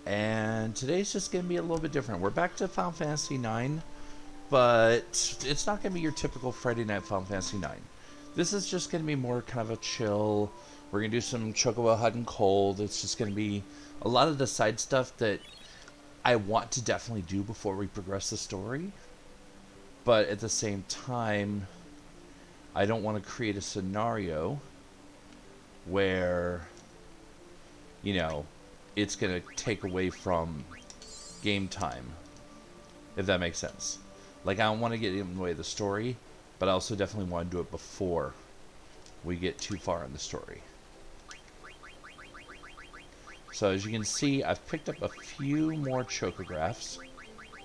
and today's just going to be a little bit different. We're back to Final Fantasy IX, but it's not going to be your typical Friday night Final Fantasy IX. This is just going to be more kind of a chill. We're going to do some Chocobo Hot and Cold. It's just going to be a lot of the side stuff that I want to definitely do before we progress the story. But at the same time, I don't want to create a scenario where, it's going to take away from game time, if that makes sense. Like, I don't want to get in the way of the story, but I also definitely want to do it before we get too far in the story. So as you can see, I've picked up a few more chocographs,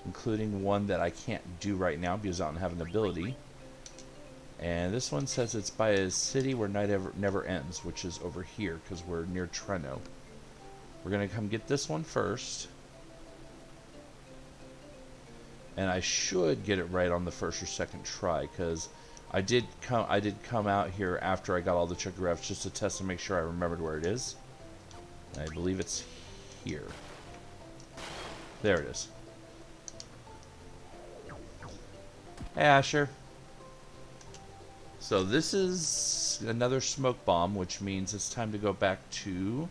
including one that I can't do right now because I don't have an ability. And this one says it's by a city where night never ends, which is over here because we're near Treno. We're going to come get this one first. And I should get it right on the first or second try because I did come out here after I got all the chocographs just to test and make sure I remembered where it is. I believe it's here. There it is. Hey, Asher. So this is another smoke bomb, which means it's time to go back to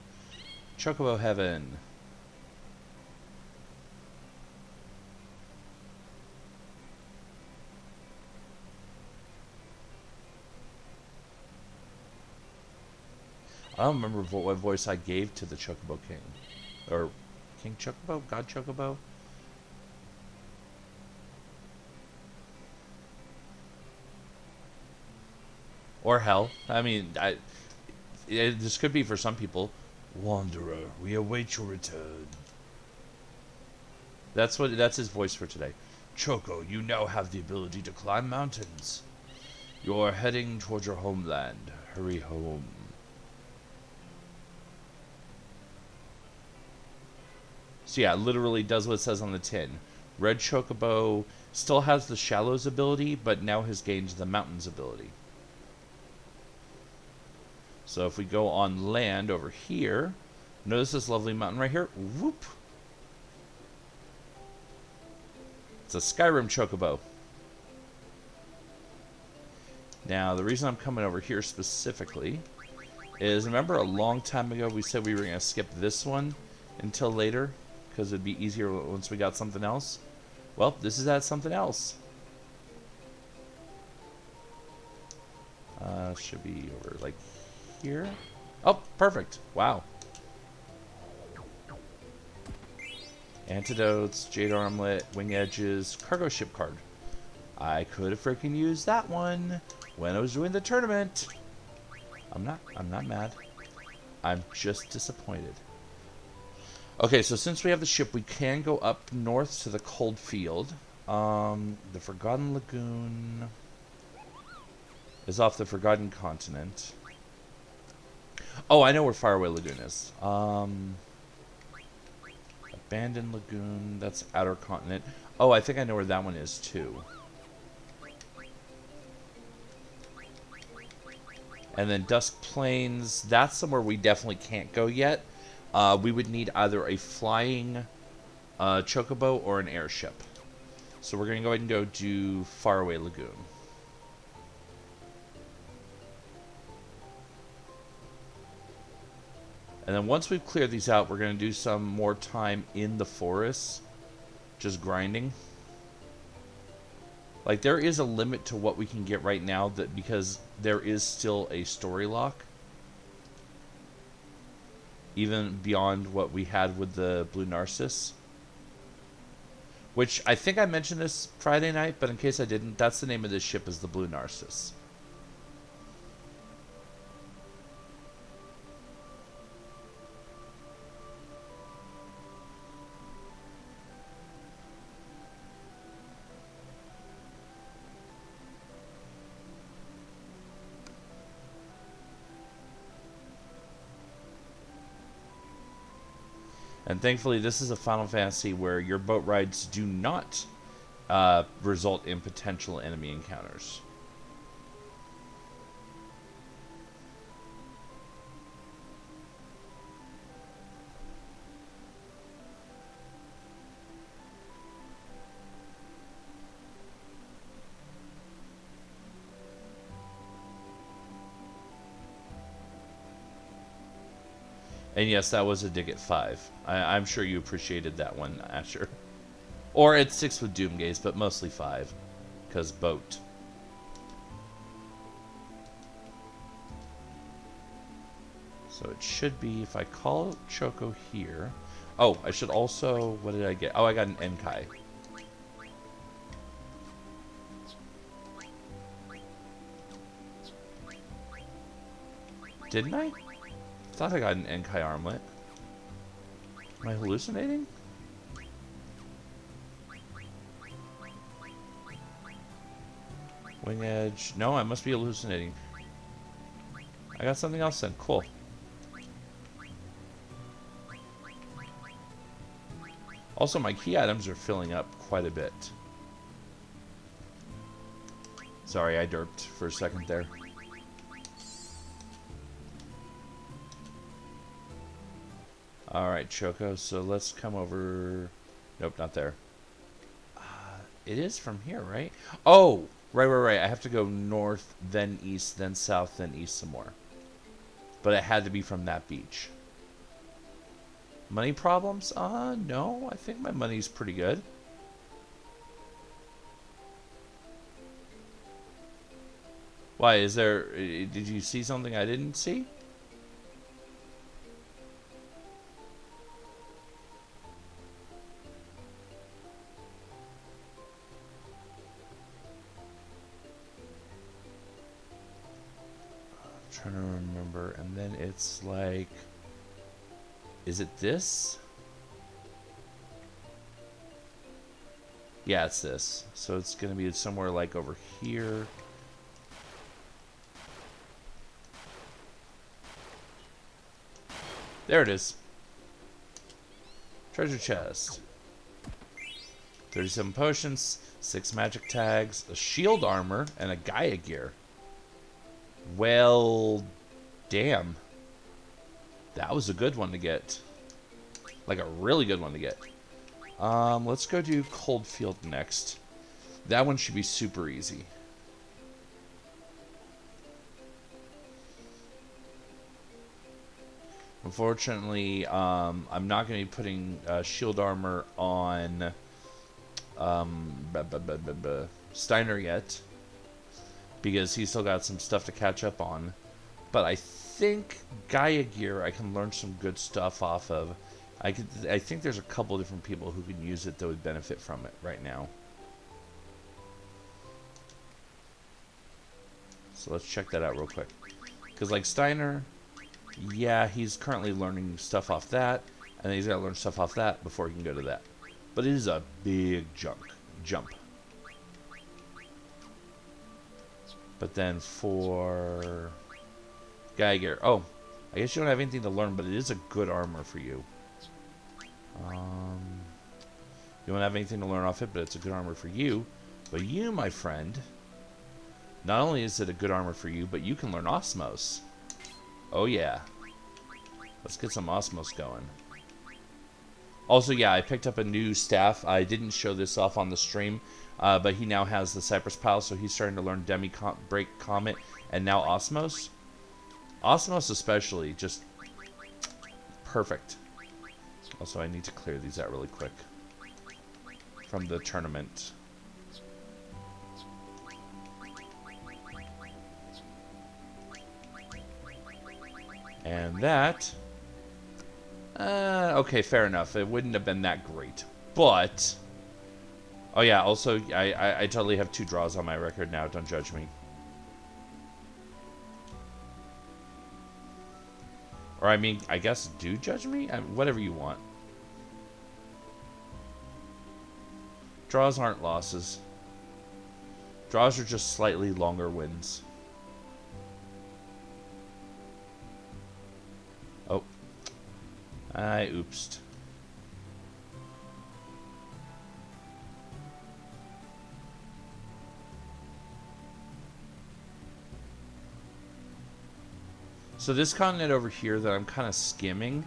Chocobo Heaven. I don't remember what voice I gave to the Chocobo King. Or King Chocobo? God Chocobo? Or hell. I mean, this could be for some people. Wanderer, we await your return. That's his voice for today. Choco, you now have the ability to climb mountains. You're heading towards your homeland. Hurry home. So yeah, it literally does what it says on the tin. Red Chocobo still has the Shallows ability, but now has gained the Mountains ability. So if we go on land over here, notice this lovely mountain right here. Whoop! It's a Skyrim Chocobo. Now, the reason I'm coming over here specifically is, remember a long time ago we said we were going to skip this one until later? Because it'd be easier once we got something else. Well, this is at something else. Should be over like here. Oh, perfect. Wow. Antidotes, Jade Armlet, Wing Edges, Cargo Ship card. I could have freaking used that one when I was doing the tournament. I'm not mad. I'm just disappointed. Okay, so since we have the ship, we can go up north to the Cold Field. The Forgotten Lagoon is off the Forgotten Continent. Oh, I know where Faraway Lagoon is. Abandoned Lagoon, that's Outer Continent. Oh, I think I know where that one is, too. And then Dusk Plains, that's somewhere we definitely can't go yet. We would need either a flying chocobo or an airship. So we're going to go ahead and go do Faraway Lagoon. And then once we've cleared these out, we're going to do some more time in the forest, just grinding. Like, there is a limit to what we can get right now, that because there is still a story lock. Even beyond what we had with the Blue Narcissus. Which, I think I mentioned this Friday night, but in case I didn't, that's the name of this ship, is the Blue Narcissus. And thankfully, this is a Final Fantasy where your boat rides do not result in potential enemy encounters. And yes, that was a dig at 5. I'm sure you appreciated that one, Asher. Or at 6 with Doomgaze, but mostly 5. Because boat. So it should be, if I call Choco here... Oh, I should also... What did I get? Oh, I got an Enkai. Didn't I? Thought I got an Enkai armlet. Am I hallucinating? Wing Edge. No, I must be hallucinating. I got something else then. Cool. Also, my key items are filling up quite a bit. Sorry, I derped for a second there. Alright, Choco, so let's come over... Nope, not there. It is from here, right? Oh! Right. I have to go north, then east, then south, then east some more. But it had to be from that beach. Money problems? No. I think my money's pretty good. Why, is there... Did you see something I didn't see? I'm trying to remember. And then it's like... Is it this? Yeah, it's this. So it's going to be somewhere like over here. There it is. Treasure chest. 37 potions, 6 magic tags, a shield armor, and a Gaia gear. Well, damn. That was a good one to get. Like a really good one to get. Let's go do Coldfield next. That one should be super easy. Unfortunately, I'm not going to be putting shield armor on Steiner yet. Because he's still got some stuff to catch up on. But I think Gaia gear I can learn some good stuff off of. I think there's a couple different people who can use it that would benefit from it right now. So let's check that out real quick. Because like Steiner, yeah, he's currently learning stuff off that, and then he's got to learn stuff off that before he can go to that. But it is a big jump. But then for Geiger, oh, I guess you don't have anything to learn, but it is a good armor for you. You don't have anything to learn off it, but it's a good armor for you. But you, my friend, not only is it a good armor for you, but you can learn Osmos. Oh yeah. Let's get some Osmos going. Also, yeah, I picked up a new staff. I didn't show this off on the stream, but he now has the Cypress Pile, so he's starting to learn Break Comet, and now Osmos. Osmos especially, just perfect. Also, I need to clear these out really quick from the tournament. And that... okay, fair enough. It wouldn't have been that great. But... Oh yeah, also, I totally have 2 draws on my record now. Don't judge me. Or, I mean, I guess do judge me? Whatever you want. Draws aren't losses. Draws are just slightly longer wins. Oh. I oopsed. So this continent over here that I'm kind of skimming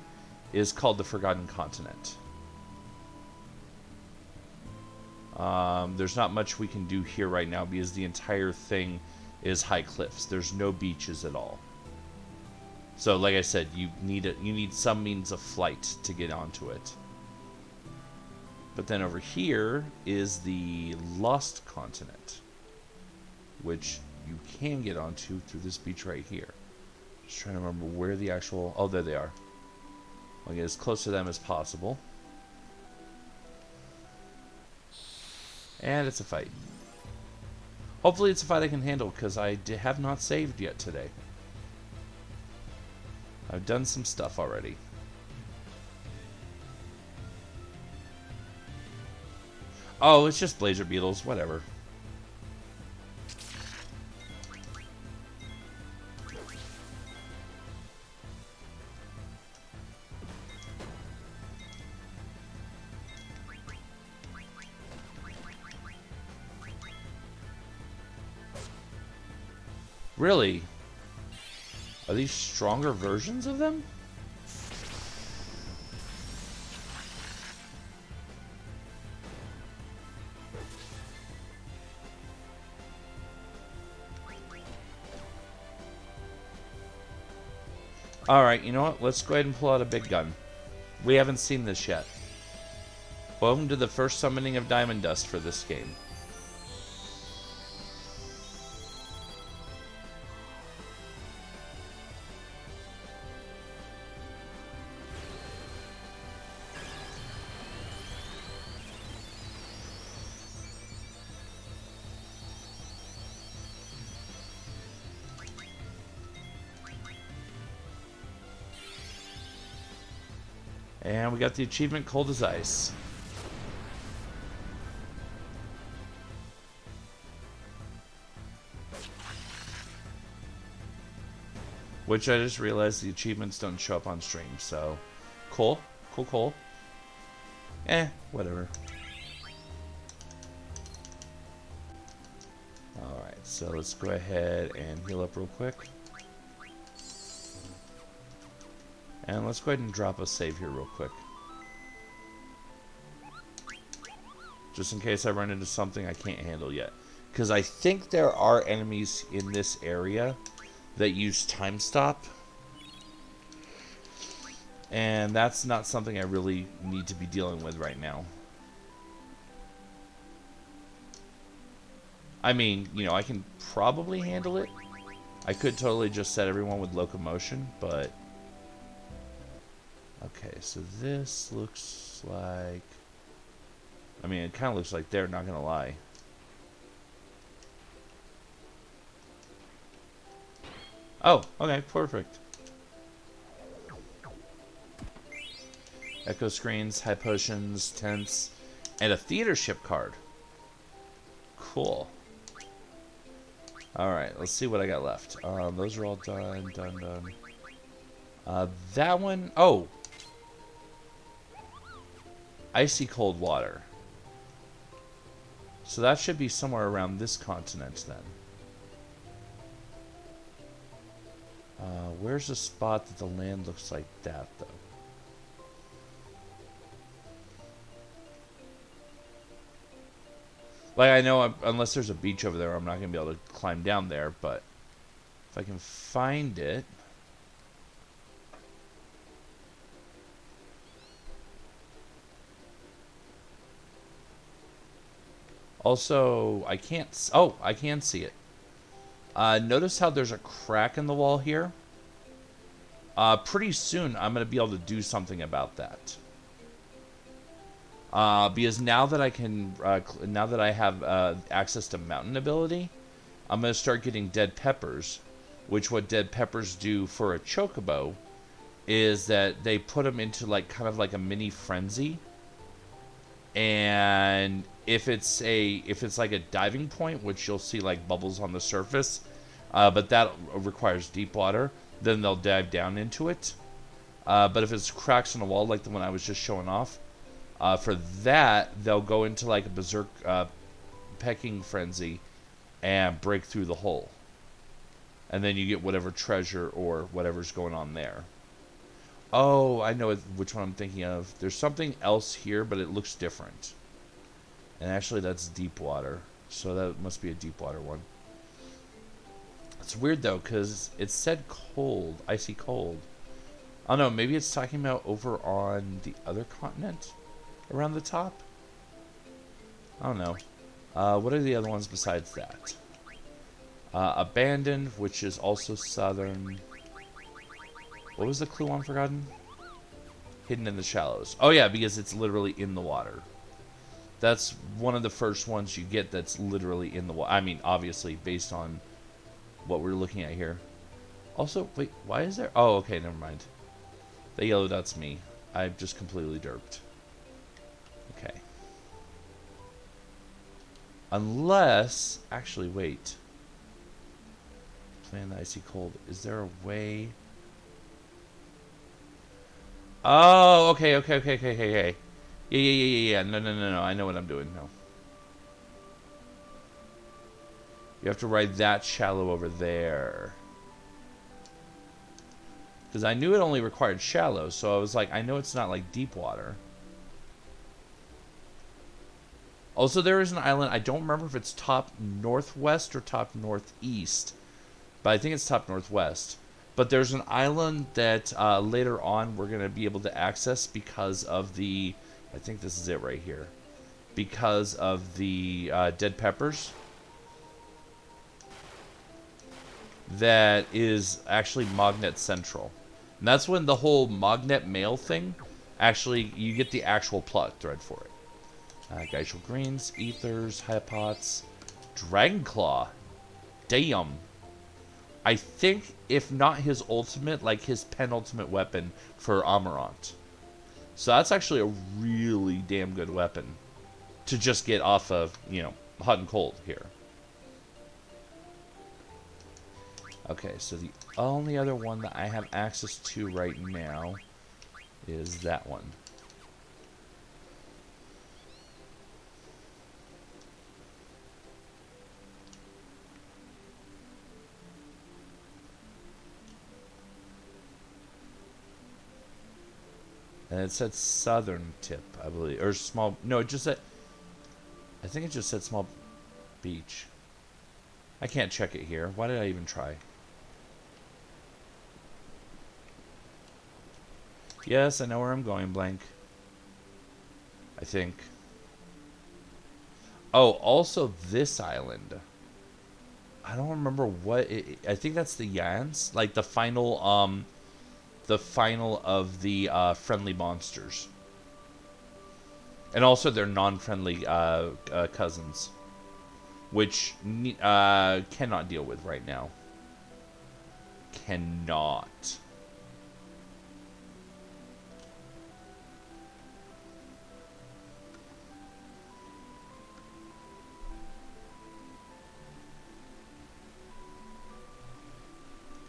is called the Forgotten Continent. There's not much we can do here right now because the entire thing is high cliffs. There's no beaches at all. So, like I said, you need some means of flight to get onto it. But then over here is the Lost Continent, which you can get onto through this beach right here. Just trying to remember where the actual... Oh, there they are. I'll get as close to them as possible. And it's a fight. Hopefully it's a fight I can handle, because I have not saved yet today. I've done some stuff already. Oh, it's just blazer beetles, whatever. Really? Are these stronger versions of them? Alright, you know what? Let's go ahead and pull out a big gun. We haven't seen this yet. Welcome to the first summoning of Diamond Dust for this game. And we got the achievement Cold as Ice. Which I just realized the achievements don't show up on stream, so... Cool. Cool. Whatever. Alright, so let's go ahead and heal up real quick. And let's go ahead and drop a save here real quick. Just in case I run into something I can't handle yet. Because I think there are enemies in this area that use time stop. And that's not something I really need to be dealing with right now. I mean, you know, I can probably handle it. I could totally just set everyone with locomotion, but... Okay, so this looks like... I mean, it kind of looks like they're not going to lie. Oh, okay, perfect. Echo screens, high potions, tents, and a theater ship card. Cool. Alright, let's see what I got left. Those are all done. That one... Oh! Icy cold water. So that should be somewhere around this continent then. Where's the spot that the land looks like that, though? Like, I know unless there's a beach over there, I'm not going to be able to climb down there, but if I can find it... Also, I can't... Oh, I can see it. Notice how there's a crack in the wall here? Pretty soon, I'm going to be able to do something about that. Because now that I can... now that I have access to mountain ability, I'm going to start getting dead peppers. Which what dead peppers do for a chocobo is that they put them into like kind of like a mini frenzy. And if it's like a diving point, which you'll see like bubbles on the surface, but that requires deep water, then they'll dive down into it. But if it's cracks in the wall, like the one I was just showing off, for that they'll go into like a berserk pecking frenzy and break through the hole, and then you get whatever treasure or whatever's going on there. Oh, I know which one I'm thinking of. There's something else here, but it looks different. And actually, that's deep water. So that must be a deep water one. It's weird though, because it said cold, icy cold. Oh no, maybe it's talking about over on the other continent around the top? I don't know. What are the other ones besides that? Abandoned, which is also southern. What was the clue on Forgotten? Hidden in the shallows. Oh yeah, because it's literally in the water. That's one of the first ones you get that's literally in the water. I mean, obviously, based on what we're looking at here. Also, wait, why is there... Oh, okay, never mind. The yellow dot's me. I've just completely derped. Okay. Unless... Actually, wait. Playing the icy cold. Is there a way... Oh, okay. Yeah. No. I know what I'm doing now. You have to ride that shallow over there. Because I knew it only required shallow, so I was like, I know it's not like deep water. Also, there is an island. I don't remember if it's top northwest or top northeast, but I think it's top northwest. But there's an island that later on we're going to be able to access because of the... I think this is it right here. Because of the dead peppers. That is actually Magnet Central. And that's when the whole Magnet Mail thing, actually, you get the actual plot thread for it. Geishel Greens, Ethers, Hypots, Dragonclaw. Damn. I think, if not his ultimate, like his penultimate weapon for Amarant. So that's actually a really damn good weapon to just get off of, you know, hot and cold here. Okay, so the only other one that I have access to right now is that one. And it said southern tip, I believe. Or small... No, it just said... I think it just said small beach. I can't check it here. Why did I even try? Yes, I know where I'm going, blank. I think. Oh, also this island. I don't remember what it... I think that's the Yans. Like the final of the friendly monsters. And also their non-friendly cousins. Which cannot deal with right now. Cannot.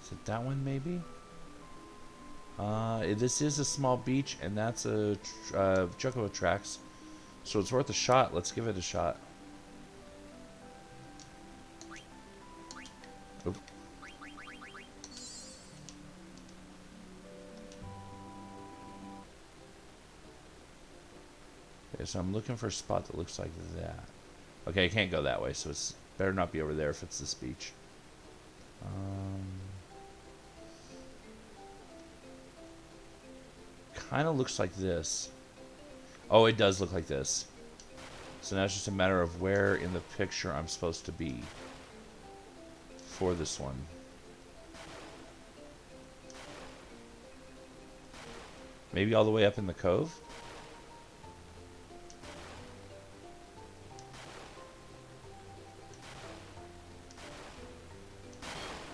Is it that one maybe? This is a small beach, and that's a Chocobo Tracks. So it's worth a shot. Let's give it a shot. Oop. Okay, so I'm looking for a spot that looks like that. Okay, I can't go that way, so it's better not be over there if it's this beach. Kind of looks like this. Oh, it does look like this. So now it's just a matter of where in the picture I'm supposed to be for this one. Maybe all the way up in the cove?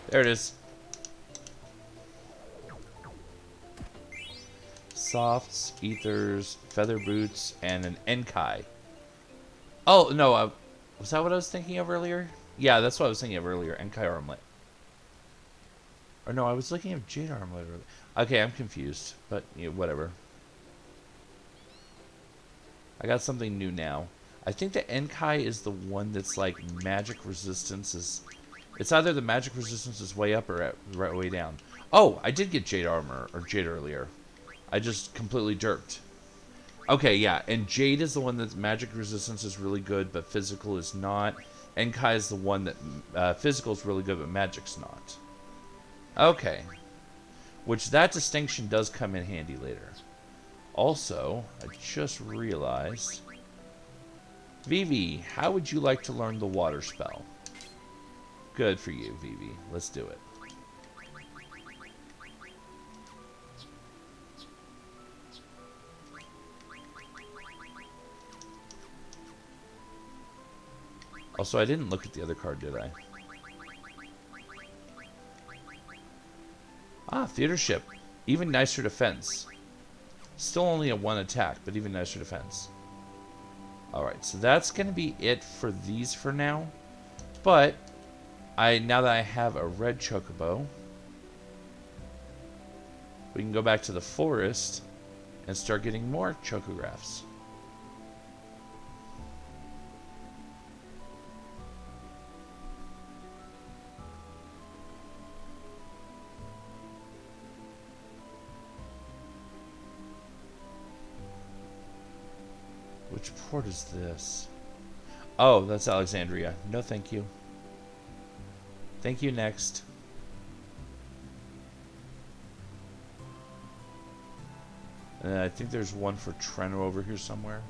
There it is. Softs, ethers, feather boots, and an Enkai. Oh, no, was that what I was thinking of earlier? Yeah, that's what I was thinking of earlier. Enkai armlet. Or no, I was looking at Jade armlet earlier. Okay, I'm confused, but whatever. I got something new now. I think the Enkai is the one that's like magic resistance is... It's either the magic resistance is way up or right way down. Oh, I did get Jade armor, or Jade earlier. I just completely derped. Okay, yeah, and Jade is the one that's magic resistance is really good, but physical is not. And Kai is the one that physical is really good, but magic's not. Okay. Which that distinction does come in handy later. Also, I just realized... Vivi, how would you like to learn the water spell? Good for you, Vivi. Let's do it. Also, I didn't look at the other card, did I? Ah, theater ship. Even nicer defense. Still only a 1 attack, but even nicer defense. Alright, so that's going to be it for these for now. But, now that I have a red chocobo, we can go back to the forest and start getting more chocographs. Which port is this? Oh, that's Alexandria. No, thank you. Thank you, next. And I think there's one for Treno over here somewhere.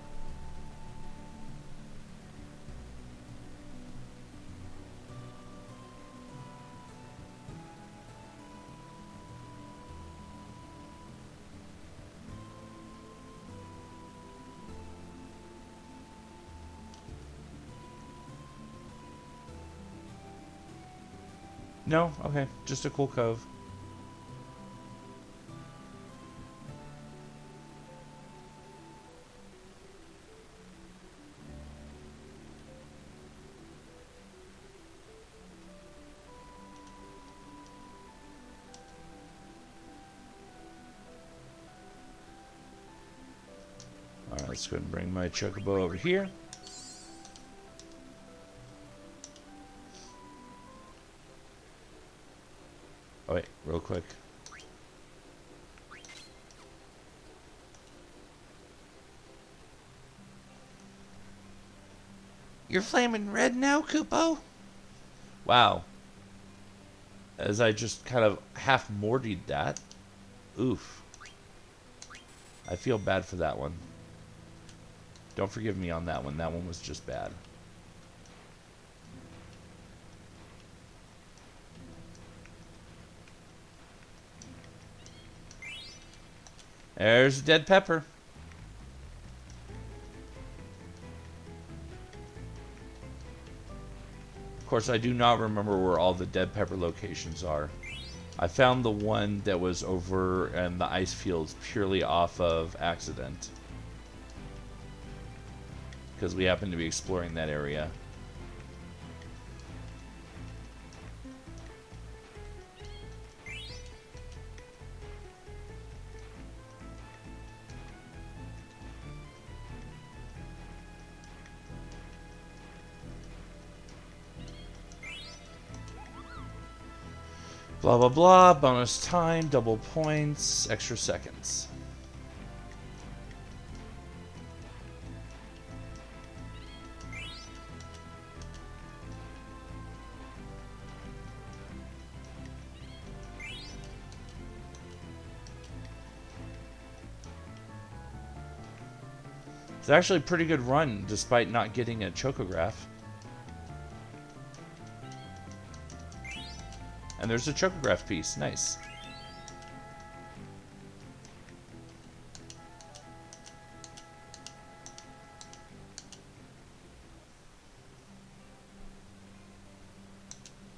No? Okay. Just a cool cove. Alright, let's go ahead and bring my chocobo over here. Oh wait, real quick. You're flaming red now, Kupo? Wow. As I just kind of half mortied that. Oof. I feel bad for that one. Don't forgive me on that one. That one was just bad. There's a dead pepper. Of course, I do not remember where all the dead pepper locations are. I found the one that was over in the ice fields purely off of accident. Because we happened to be exploring that area. Blah, blah, blah. Bonus time, double points, extra seconds. It's actually a pretty good run, despite not getting a chocograph. And there's a chocograph piece. Nice.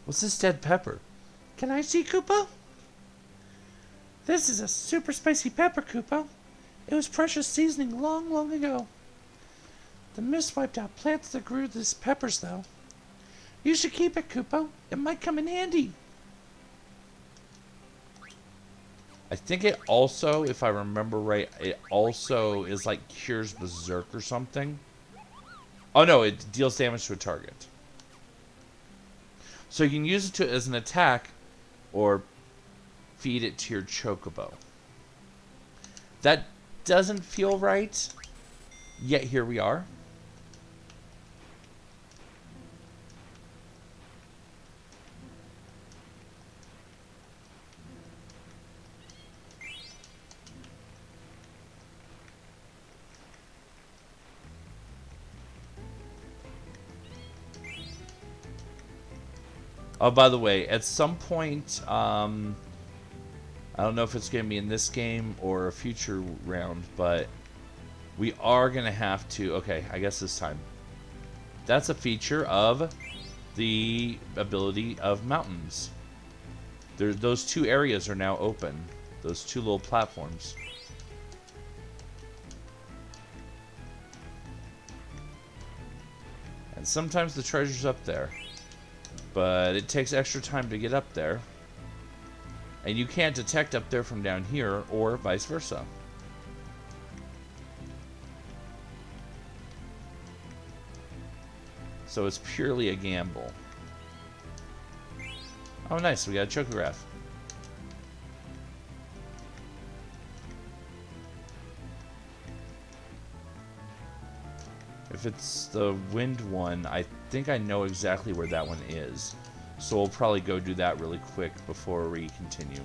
What's this dead pepper? Can I see, Kupo? This is a super spicy pepper, Kupo. It was precious seasoning long, long ago. The mist wiped out plants that grew these peppers, though. You should keep it, Kupo. It might come in handy. I think it also, if I remember right, it also is like cures berserk or something. Oh no, it deals damage to a target. So you can use it as an attack or feed it to your chocobo. That doesn't feel right, yet here we are. Oh, by the way, at some point, I don't know if it's going to be in this game or a future round, but we are going to have to... Okay, I guess this time. That's a feature of the ability of mountains. Those two areas are now open. Those two little platforms. And sometimes the treasure's up there. But it takes extra time to get up there. And you can't detect up there from down here, or vice versa. So it's purely a gamble. Oh, nice. We got a chocograph. If it's the wind one, I think I know exactly where that one is. So we'll probably go do that really quick before we continue.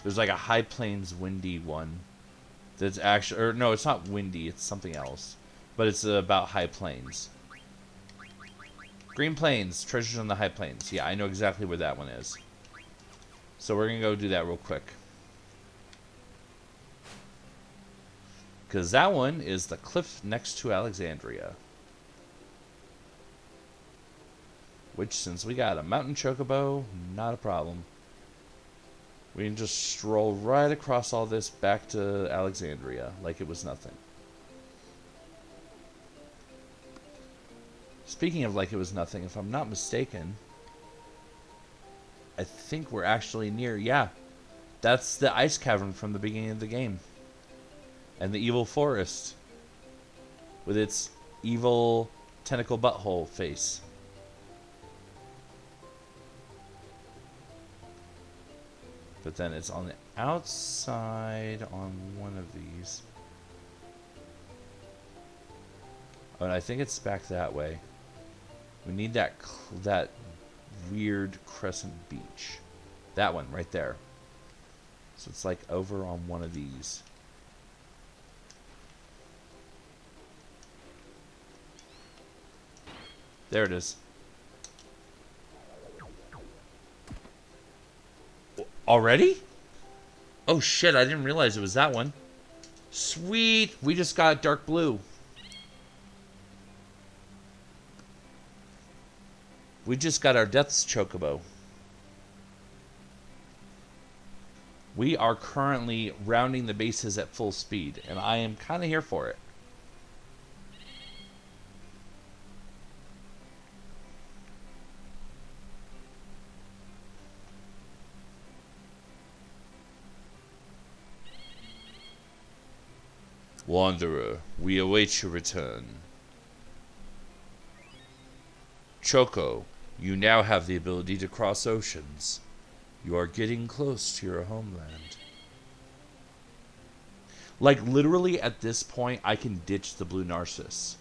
There's like a high plains windy one. That's actually... Or no, it's not windy. It's something else. But it's about high plains. Green Plains. Treasures on the high plains. Yeah, I know exactly where that one is. So we're going to go do that real quick. Because that one is the cliff next to Alexandria. Which, since we got a mountain chocobo, not a problem. We can just stroll right across all this back to Alexandria like it was nothing. Speaking of like it was nothing, if I'm not mistaken, I think we're actually near... Yeah, that's the ice cavern from the beginning of the game. And the evil forest. With its evil tentacle butthole face. But then it's on the outside on one of these. Oh, and I think it's back that way. We need that weird crescent beach. That one right there. So it's like over on one of these. There it is. Already? Oh shit, I didn't realize it was that one. Sweet! We just got dark blue. We just got our Death's Chocobo. We are currently rounding the bases at full speed, and I am kind of here for it. Wanderer, we await your return. Choco, you now have the ability to cross oceans. You are getting close to your homeland. Like, literally at this point, I can ditch the Blue Narcissus.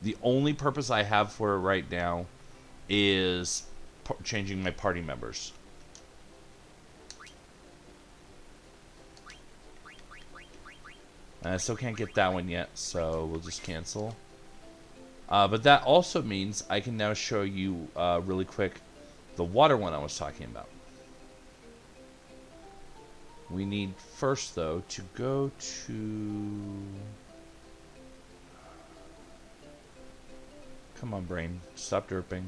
The only purpose I have for it right now is changing my party members. And I still can't get that one yet, so we'll just cancel. But that also means I can now show you really quick the water one I was talking about. We need first, though, to go to... Come on, brain. Stop derping.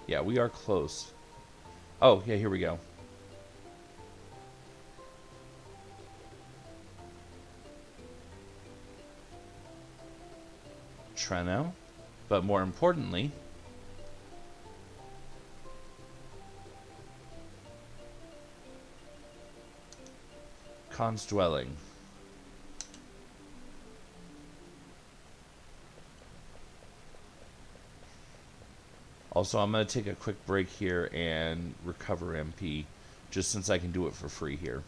Yeah, we are close. Oh, yeah, here we go. Treno. But more importantly... Khan's Dwelling. Also, I'm going to take a quick break here and recover MP, just since I can do it for free here.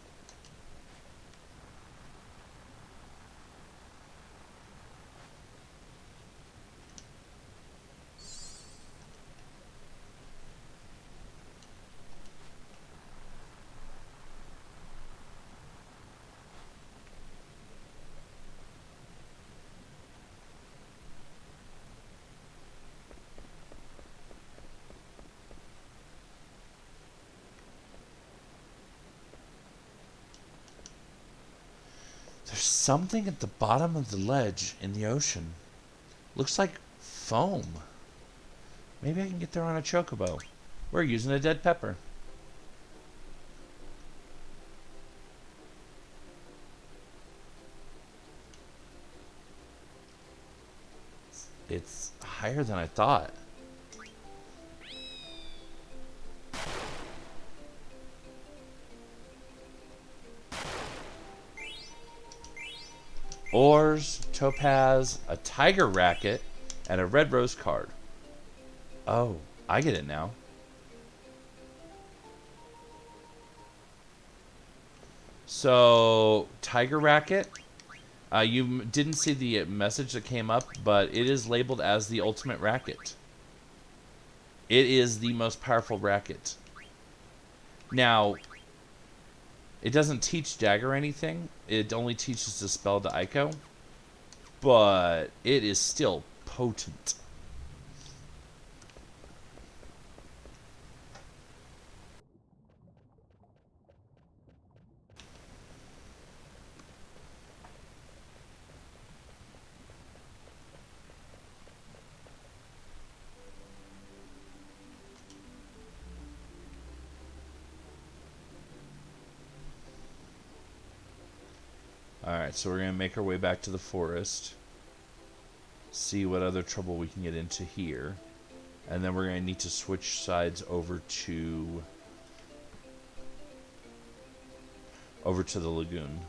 There's something at the bottom of the ledge in the ocean. Looks like foam. Maybe I can get there on a chocobo. We're using a dead pepper. It's higher than I thought. Ores, topaz, a tiger racket, and a red rose card. Oh, I get it now. So, tiger racket. You didn't see the message that came up, but it is labeled as the ultimate racket. It is the most powerful racket. Now, it doesn't teach dagger anything. It only teaches the spell to Ico. But it is still potent. Alright, so we're going to make our way back to the forest. See what other trouble we can get into here. And then we're going to need to switch sides over to the lagoon.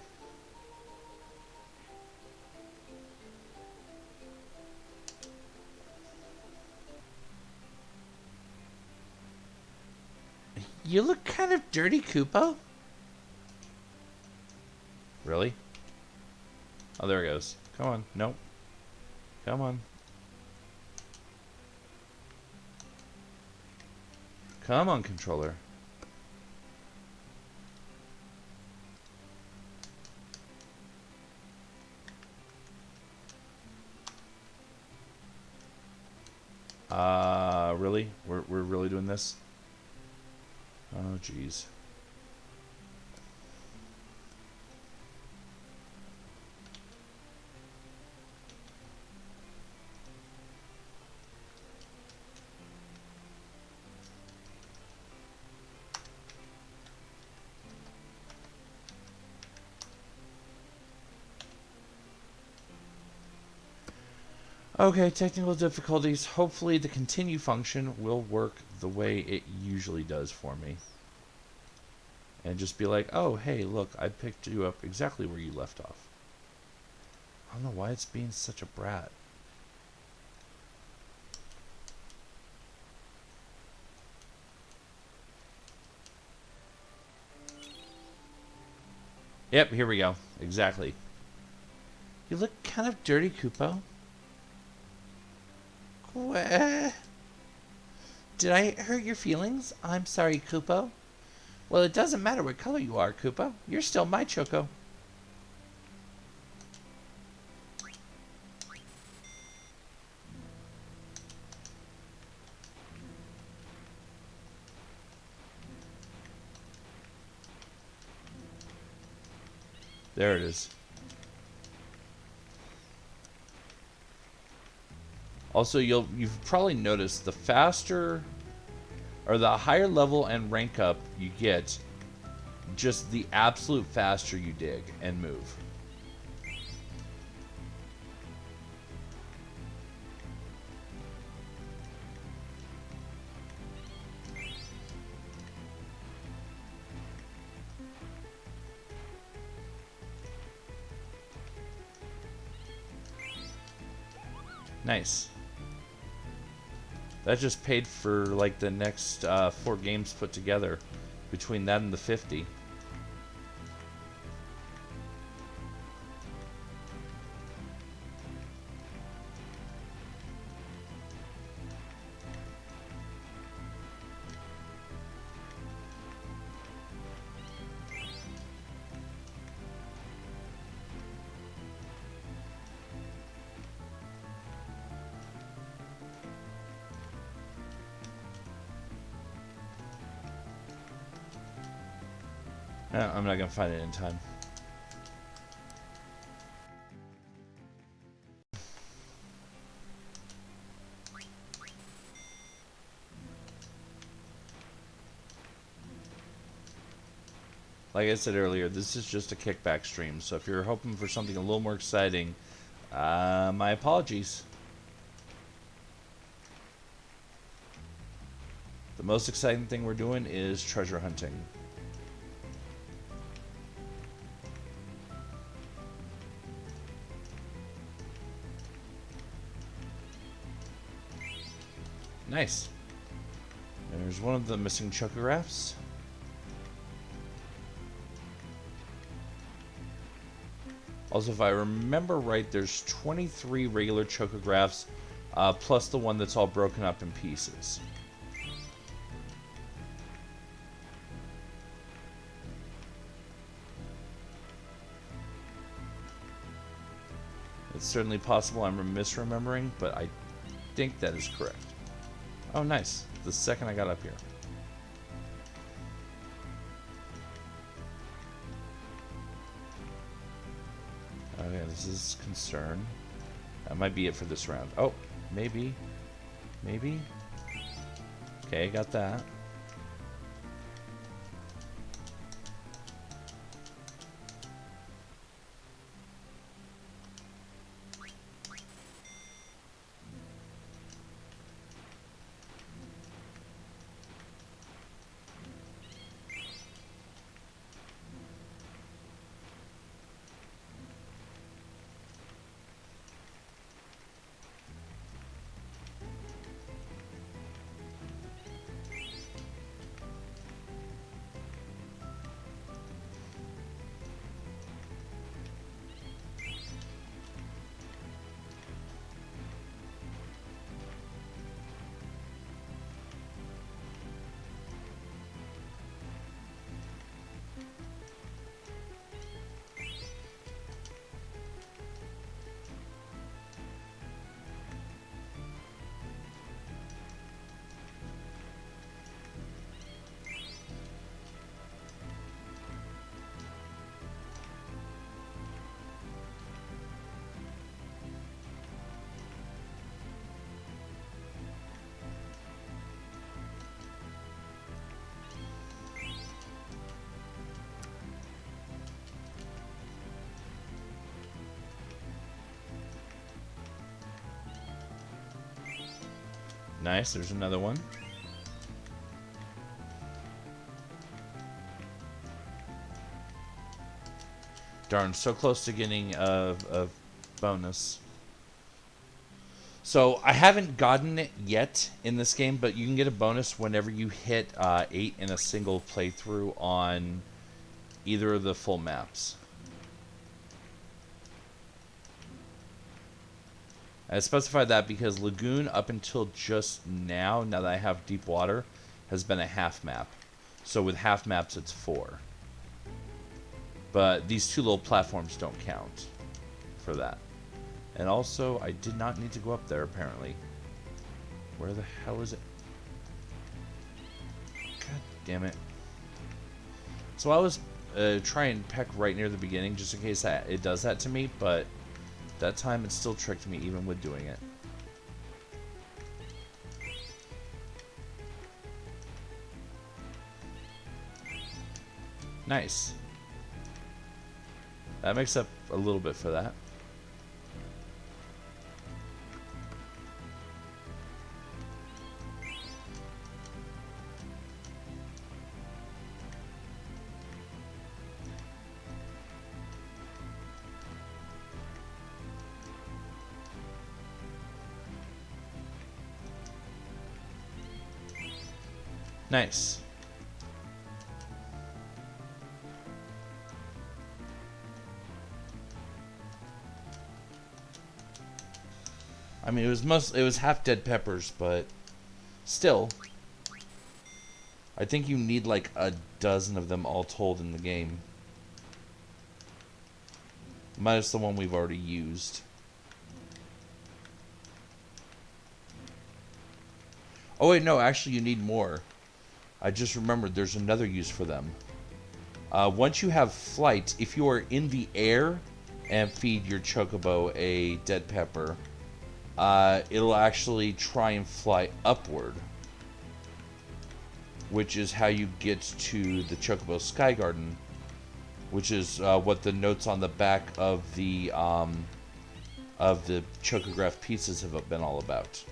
You look kind of dirty, Koopa. Really? Oh, there it goes. Come on. Nope. Come on. Come on, controller. Really? We're really doing this? Oh, jeez. Okay, technical difficulties. Hopefully the continue function will work the way it usually does for me. And just be like, oh, hey, look, I picked you up exactly where you left off. I don't know why it's being such a brat. Yep, here we go. Exactly. You look kind of dirty, Koopa. Did I hurt your feelings? I'm sorry, Koopa. Well, it doesn't matter what color you are, Koopa. You're still my Choco. There it is. Also, you've probably noticed the faster or the higher level and rank up you get, just the absolute faster you dig and move. Nice. That just paid for like the next 4 games put together between that and the 50. I'm not gonna find it in time. like I said earlier, this is just a kickback stream. So if you're hoping for something a little more exciting, my apologies. The most exciting thing we're doing is treasure hunting. Nice. There's one of the missing chocographs. Also, if I remember right, there's 23 regular chocographs, plus the one that's all broken up in pieces. It's certainly possible I'm misremembering, but I think that is correct. Oh, nice. The second I got up here. Okay, this is concern. That might be it for this round. Oh, maybe. Maybe. Okay, got that. Nice, there's another one. Darn, so close to getting a bonus. So, I haven't gotten it yet in this game, but you can get a bonus whenever you hit 8 in a single playthrough on either of the full maps. I specify that because Lagoon, up until just now that I have Deep Water, has been a half map. So with half maps, it's 4. But these 2 little platforms don't count for that. And also, I did not need to go up there, apparently. Where the hell is it? God damn it. So I was trying to peck right near the beginning, just in case it does that to me, but that time it still tricked me, even with doing it. Nice. That makes up a little bit for that. Nice. I mean, it was half dead peppers, but still, I think you need like a dozen of them all told in the game. Minus the one we've already used. Oh wait, no, actually you need more. I just remembered there's another use for them. Once you have flight, if you are in the air and feed your chocobo a dead pepper, it'll actually try and fly upward, which is how you get to the Chocobo Sky Garden, which is what the notes on the back of the chocograph pieces have been all about.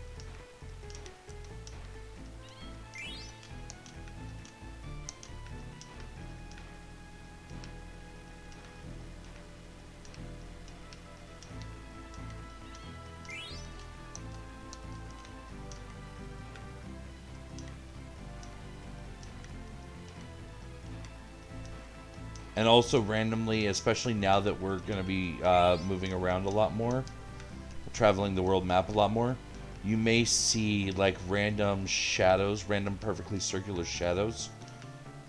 And also randomly, especially now that we're going to be moving around a lot more, traveling the world map a lot more, you may see like random shadows, random perfectly circular shadows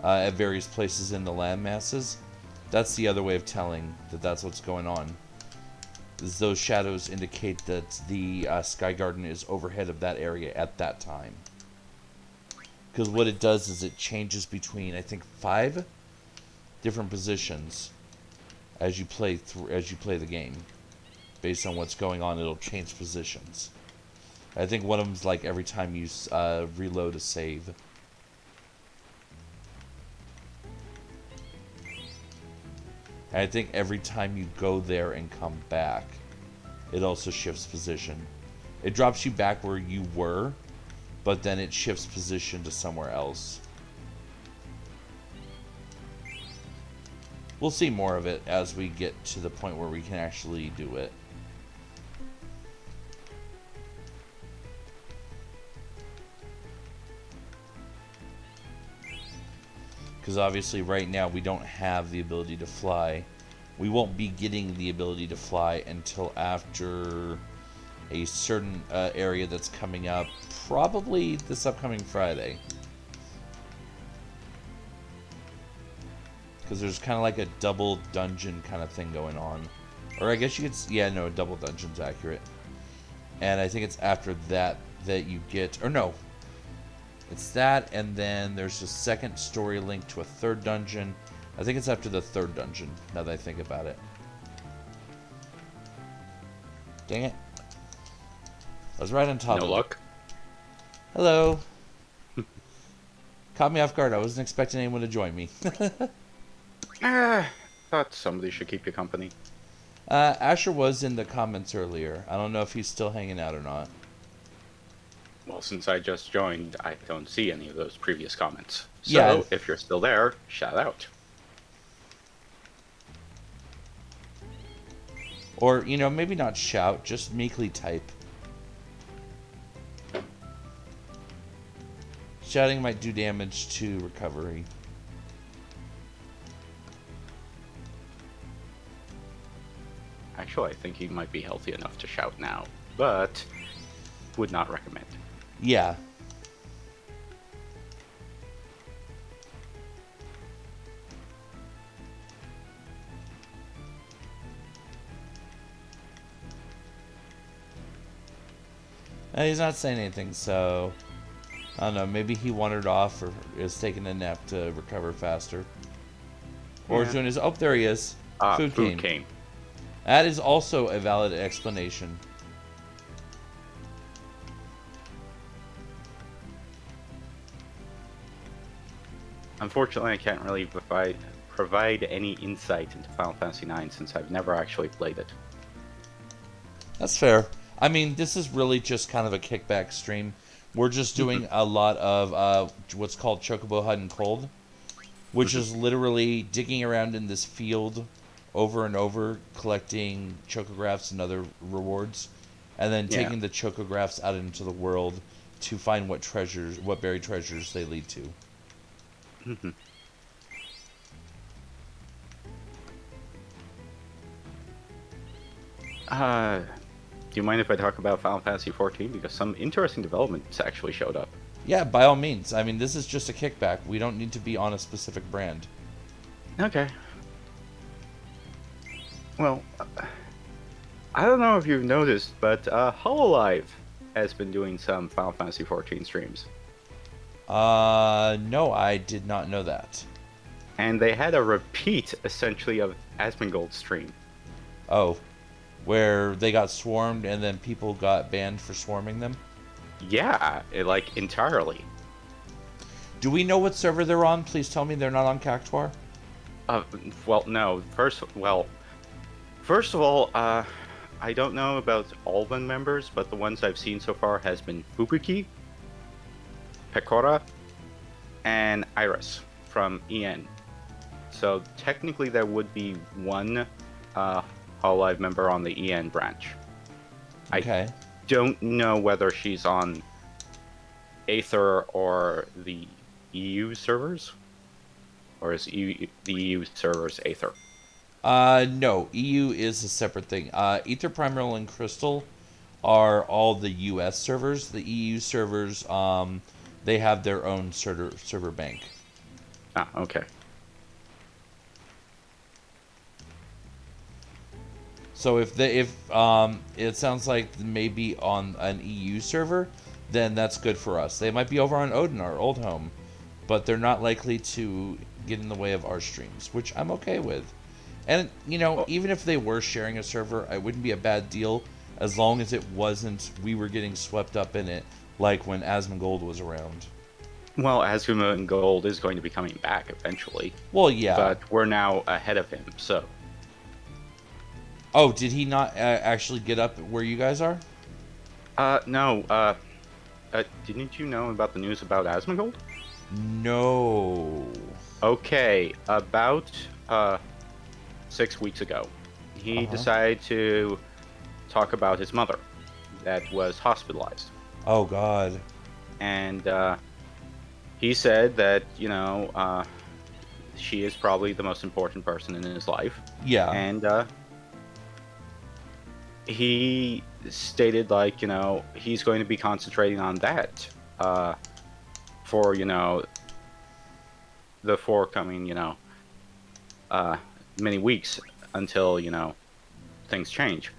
at various places in the land masses. That's the other way of telling that that's what's going on. Is those shadows indicate that the Sky Garden is overhead of that area at that time. Because what it does is it changes between, I think, 5 different positions as you play the game. Based on what's going on, it'll change positions. I think one of them's like every time you reload a save. And I think every time you go there and come back, it also shifts position. It drops you back where you were, but then it shifts position to somewhere else. We'll see more of it as we get to the point where we can actually do it. Because obviously right now we don't have the ability to fly. We won't be getting the ability to fly until after a certain area that's coming up, probably this upcoming Friday. Because there's kind of like a double dungeon kind of thing going on. Or I guess you could... Yeah, no, double dungeon's accurate. And I think it's after that that you get... Or no. It's that, and then there's a second story link to a third dungeon. I think it's after the third dungeon, now that I think about it. Dang it. I was right on top of it. No luck. Hello. Caught me off guard. I wasn't expecting anyone to join me. Thought somebody should keep you company. Asher was in the comments earlier. I don't know if he's still hanging out or not. Well, since I just joined, I don't see any of those previous comments. So, Yeah. if you're still there, shout out. Or, you know, maybe not shout, just meekly type. Shouting might do damage to recovery. Actually, I think he might be healthy enough to shout now, but would not recommend. Yeah. He's not saying anything, so... I don't know, maybe he wandered off or is taking a nap to recover faster. Or Yeah. doing his... Oh, there he is. Food came. That is also a valid explanation. Unfortunately, I can't really provide any insight into Final Fantasy IX since I've never actually played it. That's fair. I mean, this is really just kind of a kickback stream. We're just doing a lot of what's called Chocobo Hot and Cold, which is literally digging around in this field over and over, collecting chocographs and other rewards, and then taking the chocographs out into the world to find what buried treasures they lead to. Do you mind if I talk about Final Fantasy XIV? Because some interesting developments actually showed up. Yeah, by all means. I mean, this is just a kickback. We don't need to be on a specific brand. Okay. Well, I don't know if you've noticed, but Hololive has been doing some Final Fantasy XIV streams. No, I did not know that. And they had a repeat, essentially, of Asmongold's stream. Oh, where they got swarmed and then people got banned for swarming them? Yeah, like, entirely. Do we know what server they're on? Please tell me they're not on Cactuar. Uh, well, no. First of all, I don't know about all the members, but the ones I've seen so far has been Fubuki, Pecora, and Iris from EN. So technically, there would be one Hololive member on the EN branch. Okay. I don't know whether she's on Aether or the EU servers, or is the EU servers Aether? No, EU is a separate thing. Ether, Primal, and Crystal are all the US servers. The EU servers, they have their own server bank. Ah, okay. So if it sounds like maybe on an EU server, then that's good for us. They might be over on Odin, our old home, but they're not likely to get in the way of our streams, which I'm okay with. And Well, even if they were sharing a server, it wouldn't be a bad deal as long as it wasn't we were getting swept up in it like when Asmongold was around. well, Azuma and Gold is going to be coming back eventually, Well, yeah. but we're now ahead of him, so. Oh, did he not actually get up where you guys are? No, didn't you know about the news about Asmongold? No. Okay, about 6 weeks ago, he Uh-huh. decided to talk about his mother that was hospitalized. Oh God. And he said that, she is probably the most important person in his life. Yeah. And he stated, like, he's going to be concentrating on that for, the forthcoming, many weeks until, things change.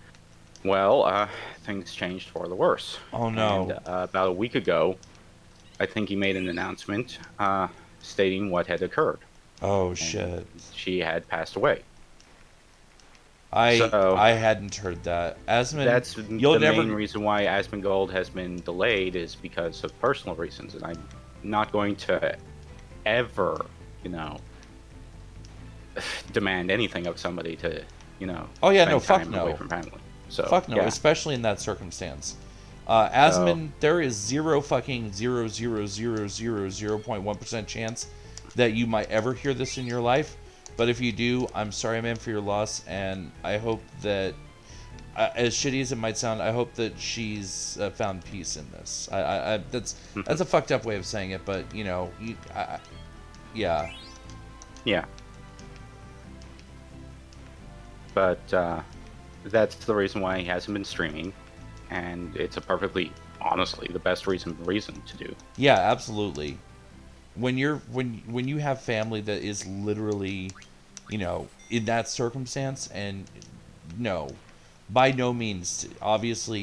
Well, things changed for the worse. Oh no. And about a week ago, I think he made an announcement stating what had occurred. Oh And shit. she had passed away. I So I hadn't heard that. Asmon, that's you'll the never. main reason why Asmongold has been delayed is because of personal reasons, and I'm not going to ever, demand anything of somebody to, Oh yeah, spend no, fuck time no. away from family. So Fuck no, yeah. especially in that circumstance. So Asmon, there is zero fucking 0.1% chance that you might ever hear this in your life. But if you do, I'm sorry, man, for your loss, and I hope that, as shitty as it might sound, I hope that she's found peace in this. That's a fucked up way of saying it, but yeah, yeah, but that's the reason why he hasn't been streaming, and it's a perfectly, honestly, the best reason to do. yeah, absolutely. When you have family that is literally, in that circumstance, and no, by no means, obviously,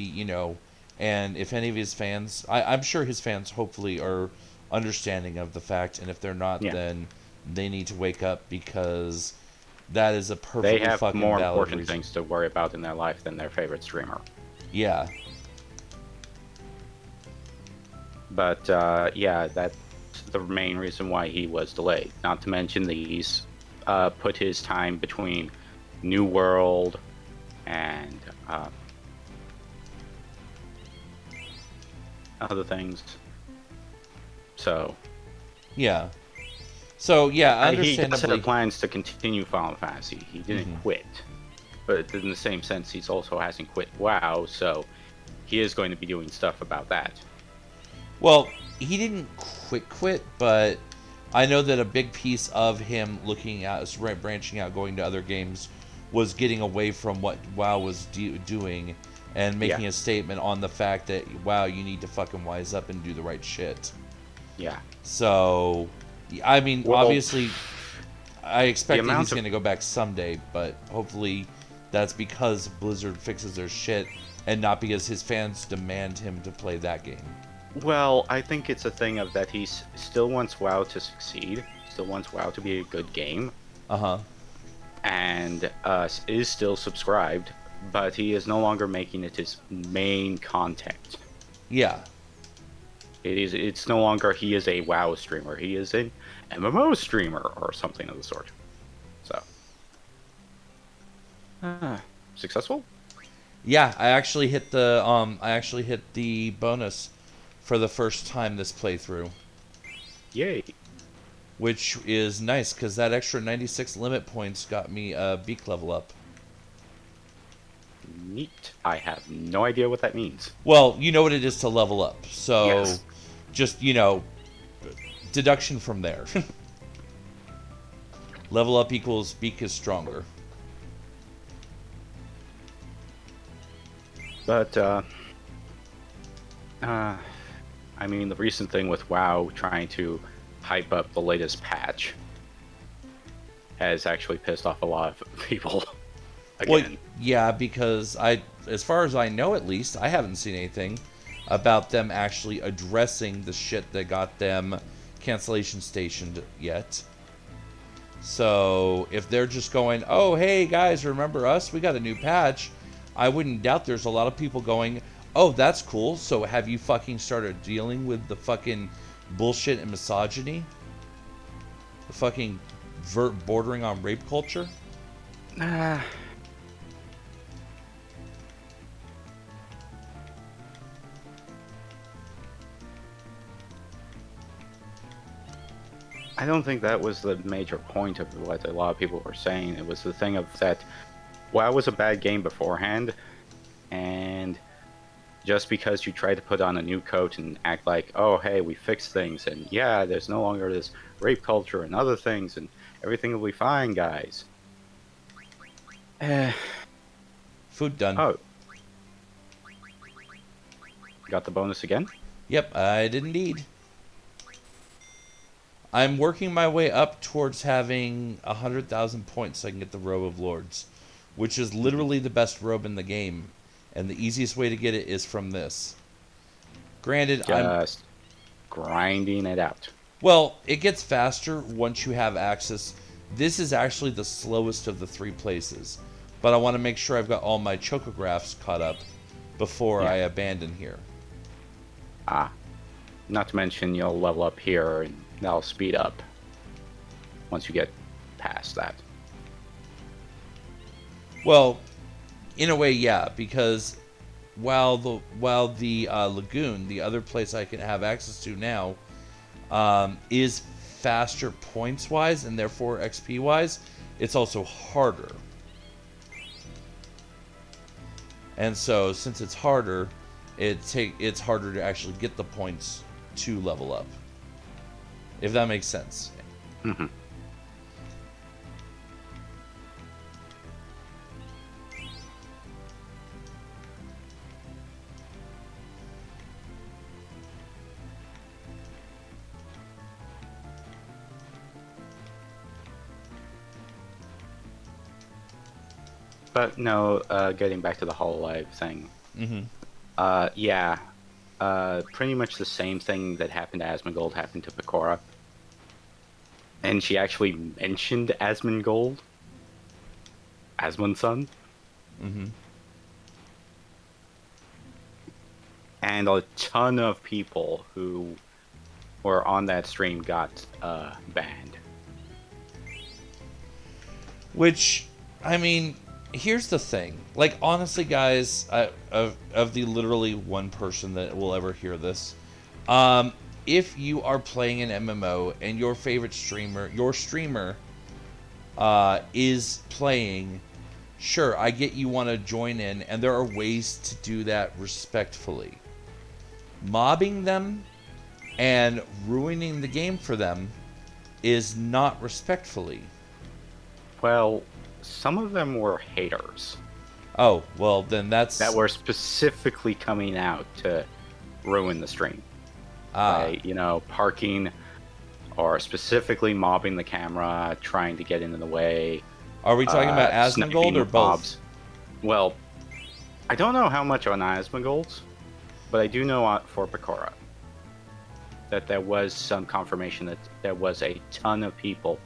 and if any of his fans, I'm sure his fans hopefully are understanding of the fact, and if they're not, Yeah, then they need to wake up because that is a they perfectly have fucking more valid important reason. things to worry about in their life than their favorite streamer. Yeah, But yeah, that's the main reason why he was delayed. Not to mention he's put his time between New World and other things. So yeah. So yeah, he does understandably, have plans to continue Final Fantasy. He didn't quit, but in the same sense, he's also hasn't quit WoW. So he is going to be doing stuff about that. well, he didn't quit, but I know that a big piece of him looking at, branching out, going to other games, was getting away from what WoW was doing and making Yeah, a statement on the fact that, wow, you need to fucking wise up and do the right shit. yeah. So, I mean, Well, obviously, I the expect that amount he's of going to go back someday, but hopefully that's because Blizzard fixes their shit and not because his fans demand him to play that game. Well, I think it's a thing of that he still wants WoW to succeed, still wants WoW to be a good game, Uh-huh. and is still subscribed, but he is no longer making it his main content. Yeah. It's no longer he is a WoW streamer, he is an MMO streamer or something of the sort. Successful? Yeah, I actually hit the bonus for the first time this playthrough, Yay. which is nice because that extra 96 limit points got me a beak level up. Neat. I have no idea what that means. Well, you know what it is to level up, so Yes. just deduction from there. Level up equals beak is stronger. But, I mean, the recent thing with WoW trying to hype up the latest patch has actually pissed off a lot of people Well, again. yeah, because as far as I know, at least, I haven't seen anything about them actually addressing the shit that got them cancellation stationed yet. So if they're just going, oh, hey guys, remember us? We got a new patch. I wouldn't doubt there's a lot of people going, oh, that's cool. So have you fucking started dealing with the fucking bullshit and misogyny? The fucking bordering on rape culture? Ah, I don't think that was the major point of what a lot of people were saying. It was the thing of that WoW was a bad game beforehand, and just because you try to put on a new coat and act like, oh, hey, we fixed things, and yeah, there's no longer this rape culture and other things, and everything will be fine, guys. Eh, Food done. oh, got the bonus again? Yep, I did indeed. I'm working my way up towards having 100,000 points so I can get the Robe of Lords, which is literally the best robe in the game, and the easiest way to get it is from this. Granted, Just grinding it out. well, it gets faster once you have access. This is actually the slowest of the three places, but I want to make sure I've got all my chocographs caught up before Yeah. I abandon here. Ah, not to mention you'll level up here, and that'll speed up once you get past that. Well, in a way, yeah, because while the lagoon, the other place I can have access to now, is faster points wise and therefore XP wise, it's also harder. And so, since it's harder, it's harder to actually get the points to level up. If that makes sense. Mm-hmm. But no, getting back to the Hololive thing. Mm-hmm. Yeah, pretty much the same thing that happened to Asmongold happened to Pecora. And she actually mentioned Asmongold. Asmundson. Mm-hmm. And a ton of people who were on that stream got banned. Which, I mean, here's the thing. Like, honestly, guys, of the literally one person that will ever hear this, if you are playing an MMO and your favorite streamer, is playing, sure, I get you want to join in, and there are ways to do that respectfully. Mobbing them and ruining the game for them is not respectfully. Well, some of them were haters Oh, well, then that's... that were specifically coming out to ruin the stream. By, parking or specifically mobbing the camera, trying to get into the way. Are we talking about sniping Asmongold or with both? mobs. Well, I don't know how much on Asmongold's, but I do know for Pecora that there was some confirmation that there was a ton of people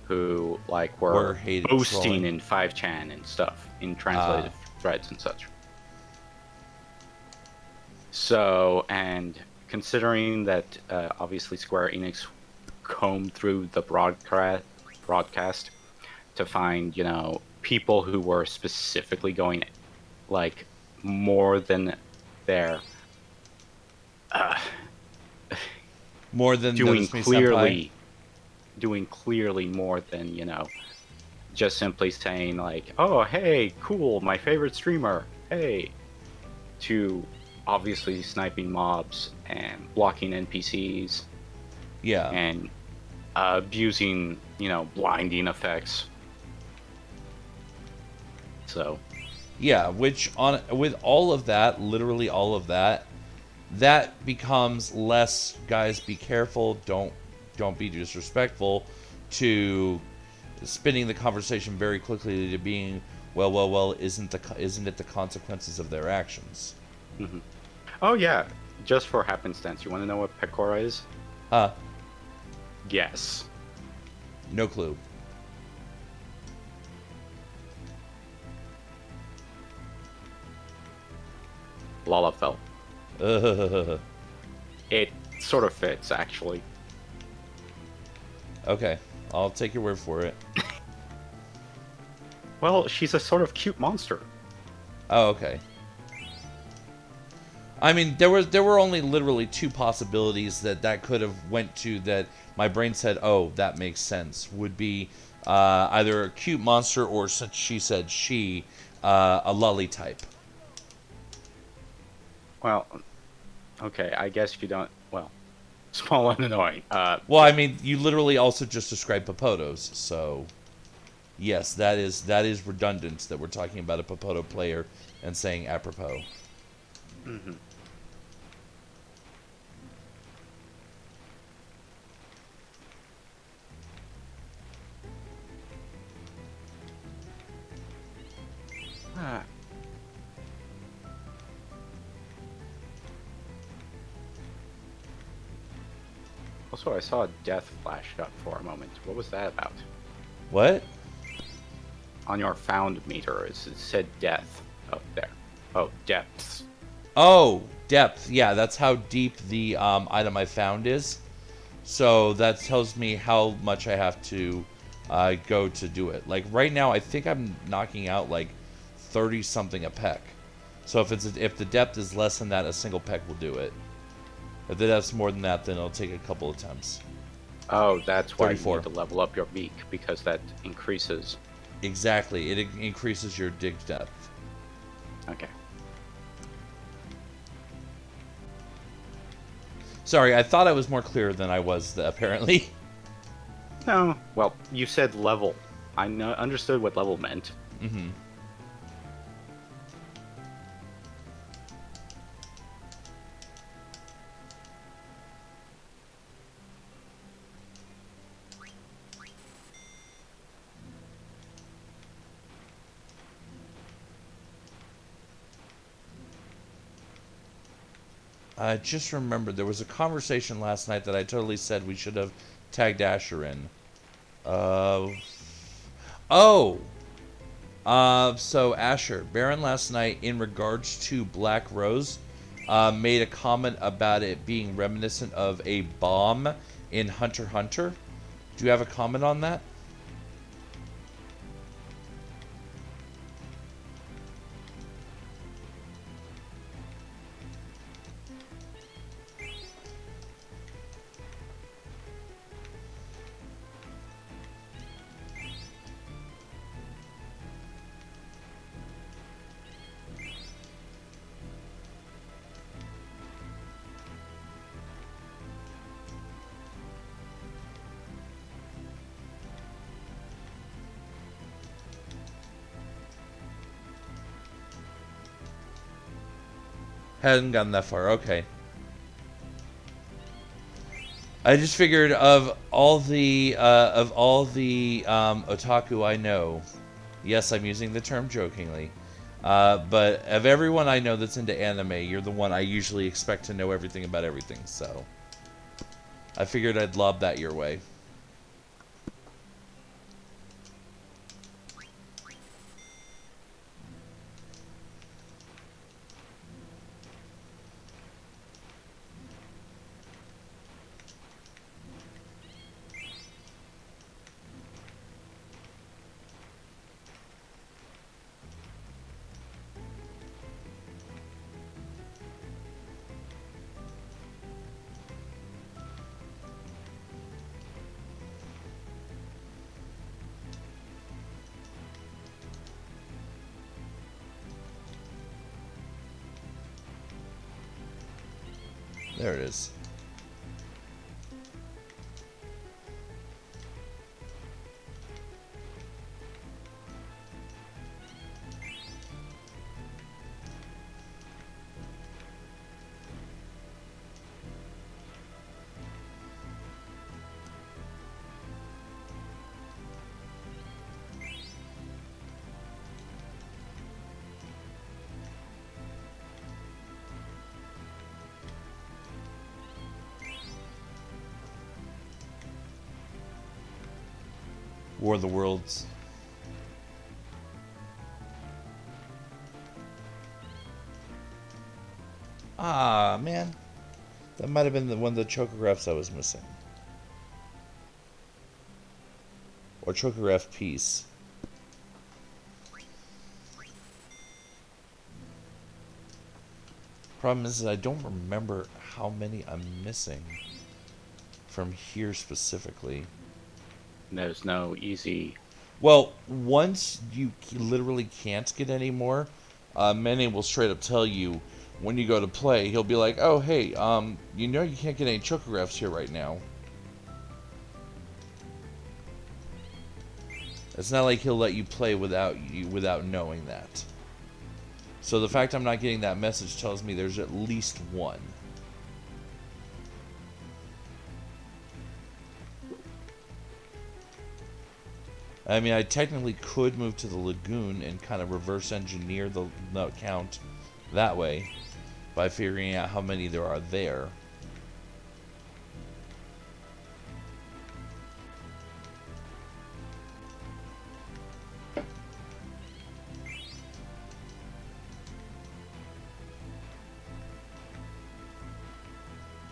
who were boasting trolling. in 5chan and stuff in translated threads and such. So, and considering that obviously Square Enix combed through the broadcast to find, people who were specifically going like more than their uh, More than doing Notice Me Senpai. clearly more than, just simply saying like, oh, hey, cool, my favorite streamer, hey, to obviously sniping mobs and blocking NPCs Yeah. and abusing, blinding effects. So, Yeah, which on with all of that, literally all of that, that becomes less guys be careful, don't be disrespectful, to spinning the conversation very quickly to being well, isn't it the consequences of their actions? mhm. Oh yeah, just for happenstance, you want to know what Pecora is? Huh? Yes. No clue. Lalafell. Uh, It sort of fits, actually. okay, I'll take your word for it. Well, she's a sort of cute monster. Oh, okay. I mean, there were only literally two possibilities that could have went to that my brain said, oh, that makes sense. Would be either a cute monster or, since she said she, a lolly type. Well, okay, I guess you don't. Well, small and annoying. Well, I Yeah. mean, you literally also just described Popotos, so yes, that is redundant that we're talking about a Popoto player and saying apropos. Hmm. Ah. Also, I saw a death flash up for a moment. What was that about? What? On your found meter, it said death up there. Oh, depths. Oh, depth. Yeah, that's how deep the item I found is. So that tells me how much I have to go to do it. Like right now, I think I'm knocking out like 30 something a peck. So if the depth is less than that, a single peck will do it. If the depth's more than that, then it'll take a couple of attempts. Oh, that's why you 34. need to level up your beak, because that increases. Exactly. It increases your dig depth. Okay. Sorry, I thought I was more clear than I was, apparently. No, well, you said level. I understood what level meant. Mm-hmm. I just remembered there was a conversation last night that I totally said we should have tagged Asher in. Uh, oh! So Asher, Baron last night, in regards to Black Rose, made a comment about it being reminiscent of a bomb in Hunter x Hunter. Do you have a comment on that? Hadn't gotten that far. Okay. I just figured of all the otaku I know. Yes, I'm using the term jokingly. But of everyone I know that's into anime, you're the one I usually expect to know everything about everything. So I figured I'd lob that your way. There it is. War of the Worlds. Ah, man. That might have been one of the chocographs I was missing. Or chocograph piece. Problem is I don't remember how many I'm missing from here specifically. There's no easy. Well, once you literally can't get any more, Manny will straight up tell you when you go to play. He'll be like, "Oh, hey, you know you can't get any chocographs here right now." It's not like he'll let you play without knowing that. So the fact I'm not getting that message tells me there's at least one. I mean, I technically could move to the lagoon and kind of reverse engineer the count that way by figuring out how many there are there.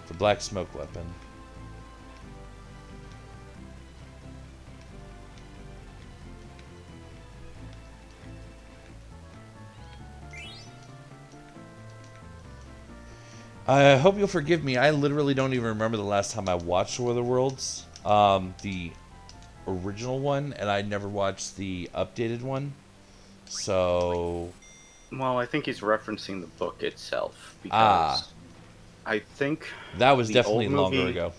The black smoke weapon. I hope you'll forgive me. I literally don't even remember the last time I watched War of the Worlds. The original one, and I never watched the updated one. So... Well, I think he's referencing the book itself Ah. because I think That was the definitely old longer movie ago.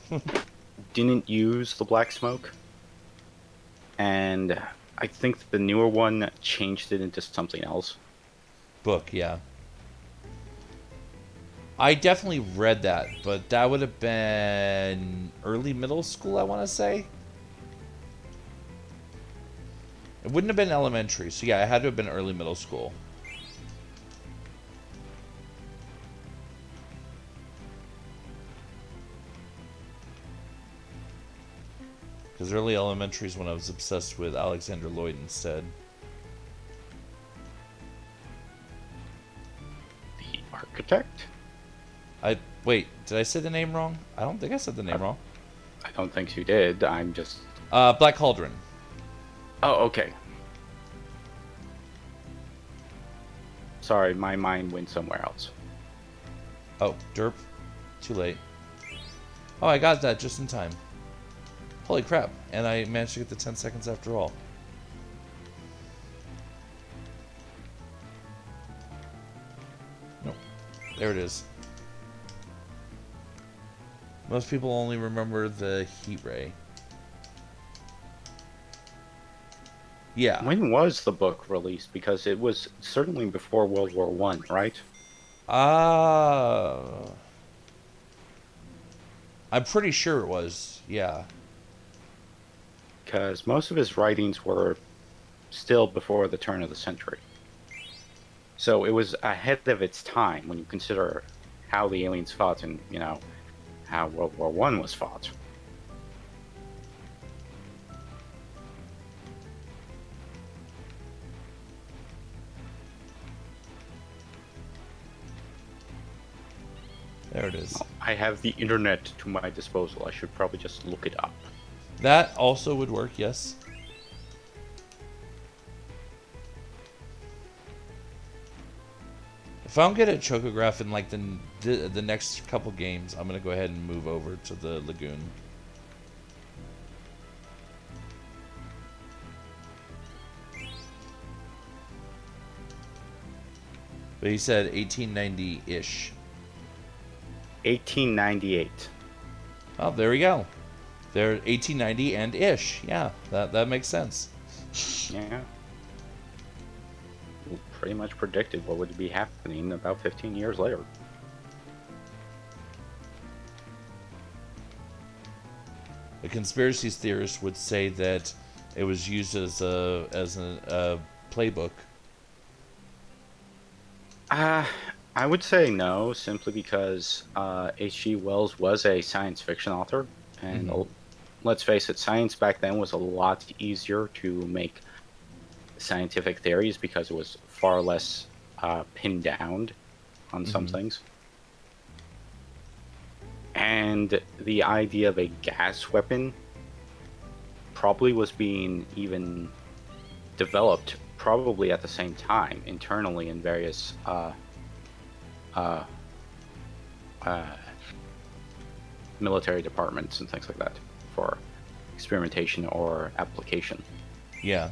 didn't use the black smoke, and I think the newer one changed it into something else. Book, yeah. I definitely read that, but that would have been early middle school, I want to say. It wouldn't have been elementary, so yeah, it had to have been early middle school. Because early elementary is when I was obsessed with Alexander Lloyd instead. The architect? Wait, did I say the name wrong? I don't think I said the name wrong. I don't think you did. I'm just. Black Cauldron. Oh, okay. Sorry, my mind went somewhere else. Oh, derp. Too late. Oh, I got that just in time. Holy crap. And I managed to get the 10 seconds after all. Nope. There it is. Most people only remember the heat ray. Yeah. When was the book released? Because it was certainly before World War One, right? I'm pretty sure it was. Yeah. Because most of his writings were still before the turn of the century. So it was ahead of its time when you consider how the aliens fought and, how World War One was fought. There it is. I have the internet to my disposal. I should probably just look it up. That also would work, yes. If I don't get a chocograph in like the next couple games, I'm gonna go ahead and move over to the lagoon. But he said 1890-ish. 1898. Oh, there we go. They're 1890 and ish. Yeah, that makes sense. Yeah. We pretty much predicted what would be happening about 15 years later. The conspiracy theorists would say that it was used as a playbook. Uh, I would say no, simply because H.G. Wells was a science fiction author, and Mm-hmm. let's face it, science back then was a lot easier to make scientific theories because it was far less pinned down on some Mm-hmm. things. And the idea of a gas weapon probably was being even developed probably at the same time internally in various uh, uh, military departments and things like that for experimentation or application. Yeah.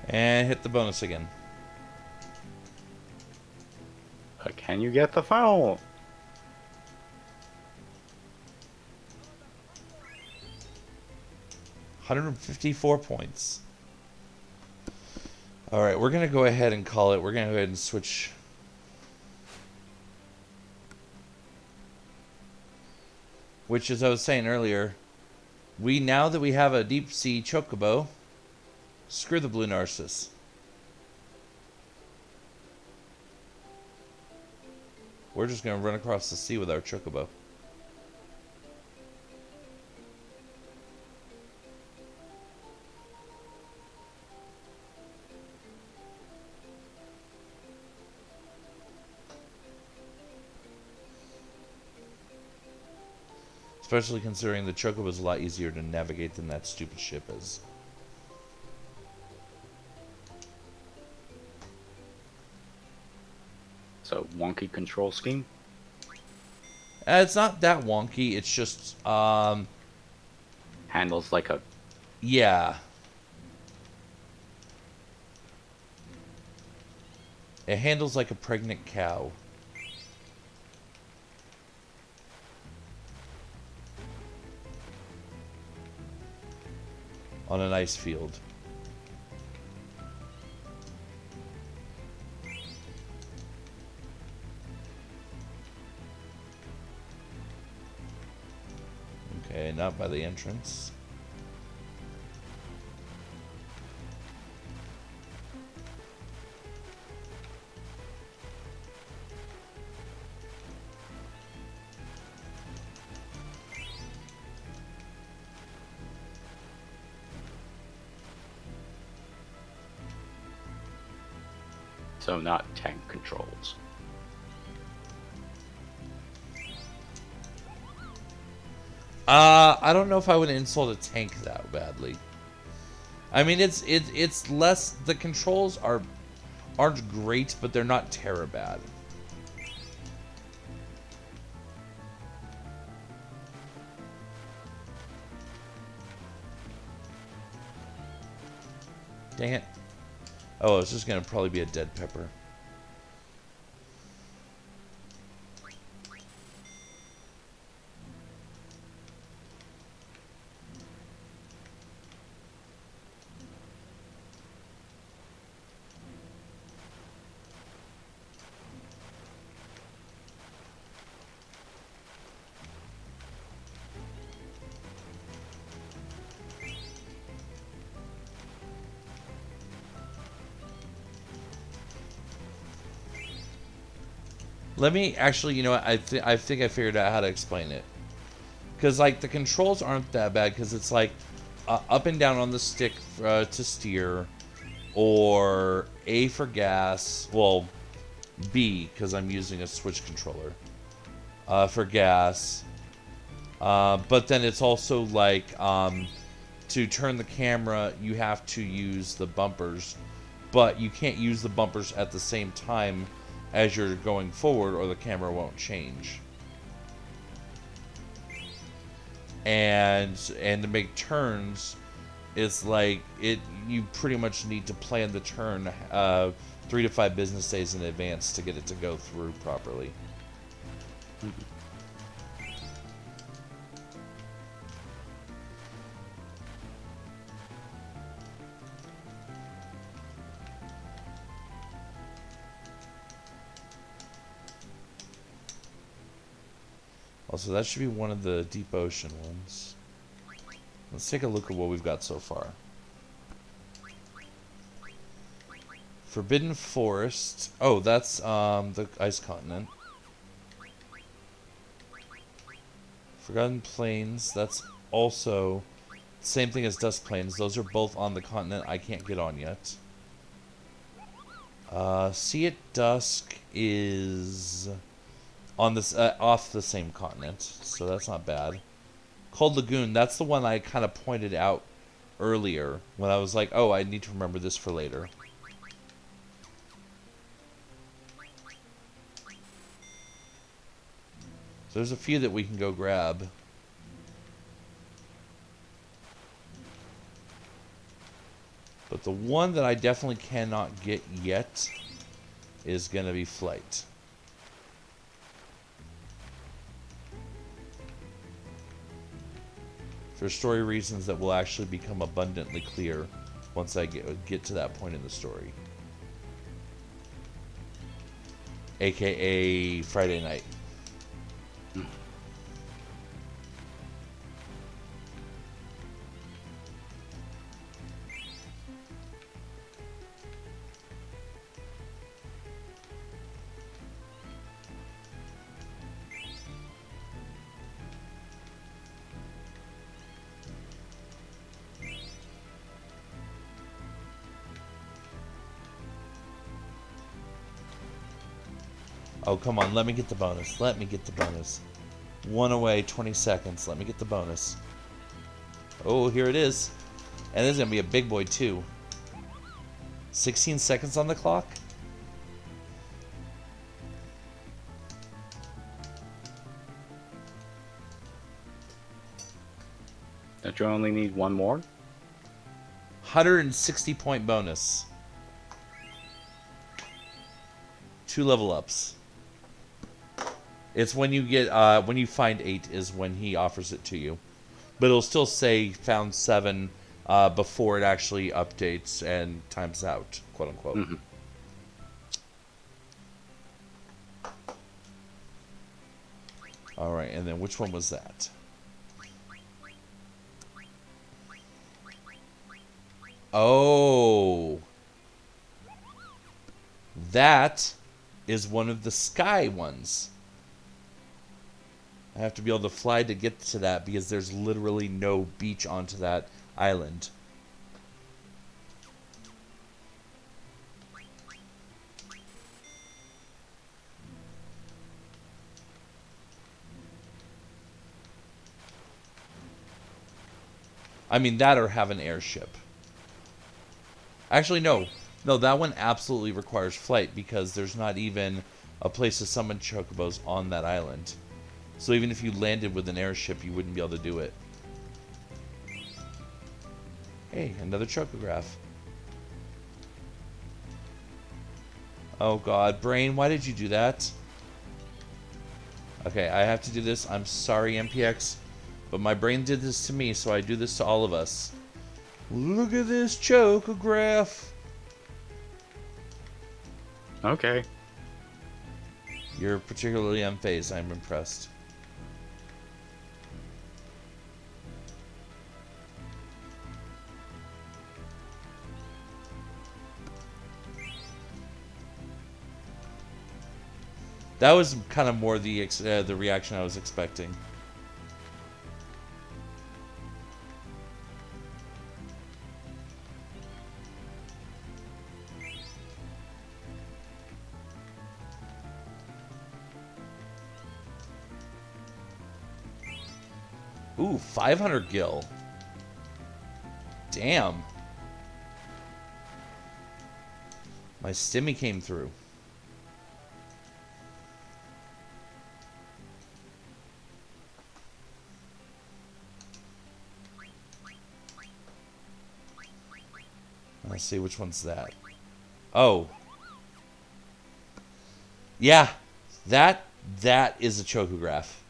And hit the bonus again. Can you get the phone? 154 points. All right, we're going to go ahead and call it. We're going to go ahead and switch. Which, as I was saying earlier, now that we have a deep sea chocobo, screw the blue narcissus. We're just going to run across the sea with our chocobo. Especially considering the chocobo is a lot easier to navigate than that stupid ship is. So wonky control scheme. It's not that wonky. It's just, Handles like a yeah. It handles like a pregnant cow. On an ice field. Okay, not by the entrance. so not tank controls. I don't know if I would insult a tank that badly. I mean, it's less. The controls aren't great, but they're not terror bad. Dang it! Oh, it's just gonna probably be a dead pepper. Let me actually, you know what? I think I figured out how to explain it. Because like the controls aren't that bad. Because it's like up and down on the stick to steer, or A for gas. Well, B because I'm using a Switch controller for gas. But then it's also like to turn the camera, you have to use the bumpers, but you can't use the bumpers at the same time as you're going forward, or the camera won't change. And to make turns, it's like you pretty much need to plan the turn 3 to 5 business days in advance to get it to go through properly. Also, that should be one of the deep ocean ones. Let's take a look at what we've got so far. Forbidden Forest. Oh, that's the Ice Continent. Forgotten Plains. That's also the same thing as Dusk Plains. Those are both on the continent I can't get on yet. Sea at Dusk is on this off the same continent, so that's not bad. Cold Lagoon. That's the one I kind of pointed out earlier when I was like, oh, I need to remember this for later. So there's a few that we can go grab. But the one that I definitely cannot get yet is going to be Flight. For story reasons that will actually become abundantly clear once I get to that point in the story. AKA Friday night. Oh, come on. Let me get the bonus. Let me get the bonus. One away, 20 seconds. Let me get the bonus. Oh, here it is. And this is going to be a big boy, too. 16 seconds on the clock? Don't you only need one more? 160 point bonus. 2 level ups. It's when you get when you find 8 is when he offers it to you, but it'll still say found 7 before it actually updates and times out, quote unquote. Mm-hmm. All right, and then which one was that? Oh, that is one of the sky ones. I have to be able to fly to get to that because there's literally no beach onto that island. I mean, that or have an airship. Actually, no. No, that one absolutely requires flight because there's not even a place to summon chocobos on that island. So even if you landed with an airship, you wouldn't be able to do it. Hey, another chocograph. Oh god, brain, why did you do that? Okay, I have to do this. I'm sorry, MPX, but my brain did this to me, so I do this to all of us. Look at this chocograph. Okay. You're particularly unfazed. I'm impressed. That was kind of more the reaction I was expecting. Ooh, 500 gil. Damn. My stimmy came through. Let's see, which one's that? Oh. Yeah. That is a chocograph.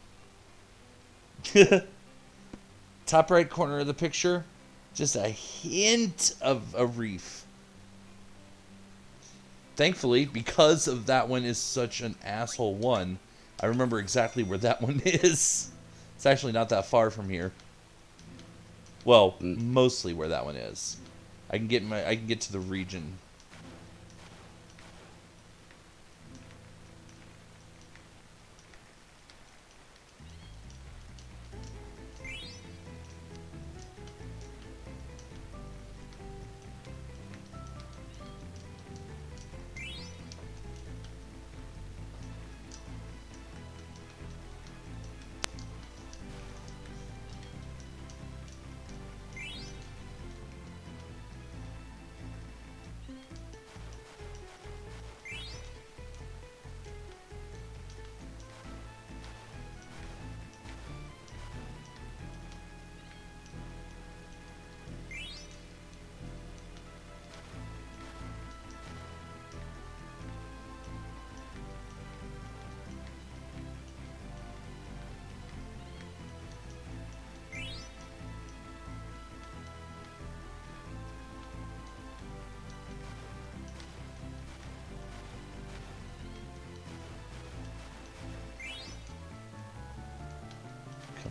Top right corner of the picture, just a hint of a reef. Thankfully, because of that one is such an asshole one, I remember exactly where that one is. It's actually not that far from here. Well, mostly where that one is. I can get to the region.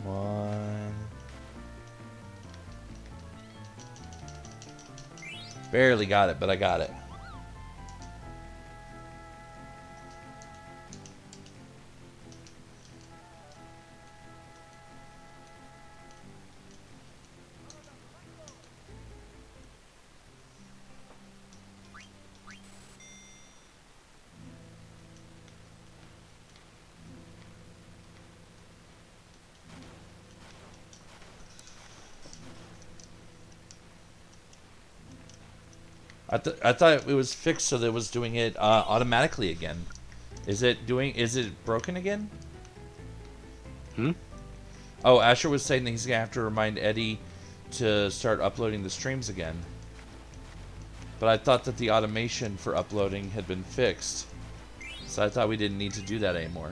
Come on. Barely got it, but I got it. I thought it was fixed so that it was doing it automatically again. Is it broken again? Oh, Asher was saying that he's gonna have to remind Eddie to start uploading the streams again. But I thought that the automation for uploading had been fixed. So I thought we didn't need to do that anymore.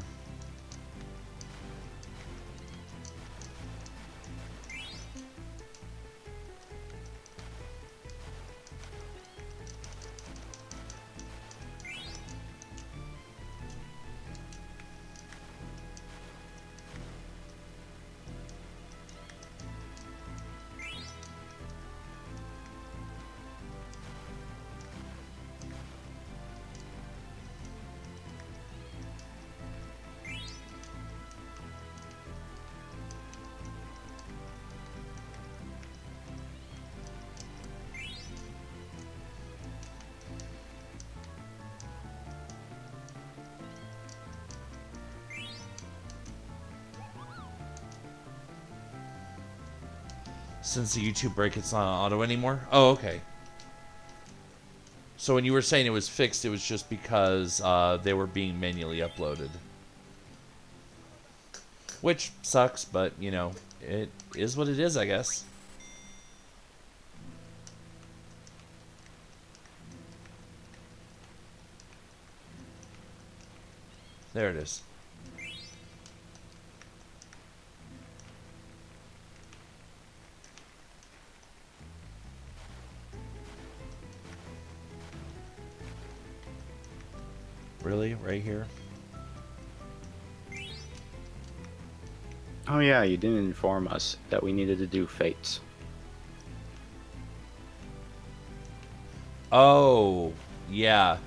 Since the YouTube break, it's not on auto anymore? Oh, okay. So when you were saying it was fixed, it was just because they were being manually uploaded. Which sucks, but, you know, it is what it is, I guess. There it is. Really? Right here? Oh yeah, you didn't inform us that we needed to do fates. Oh, yeah.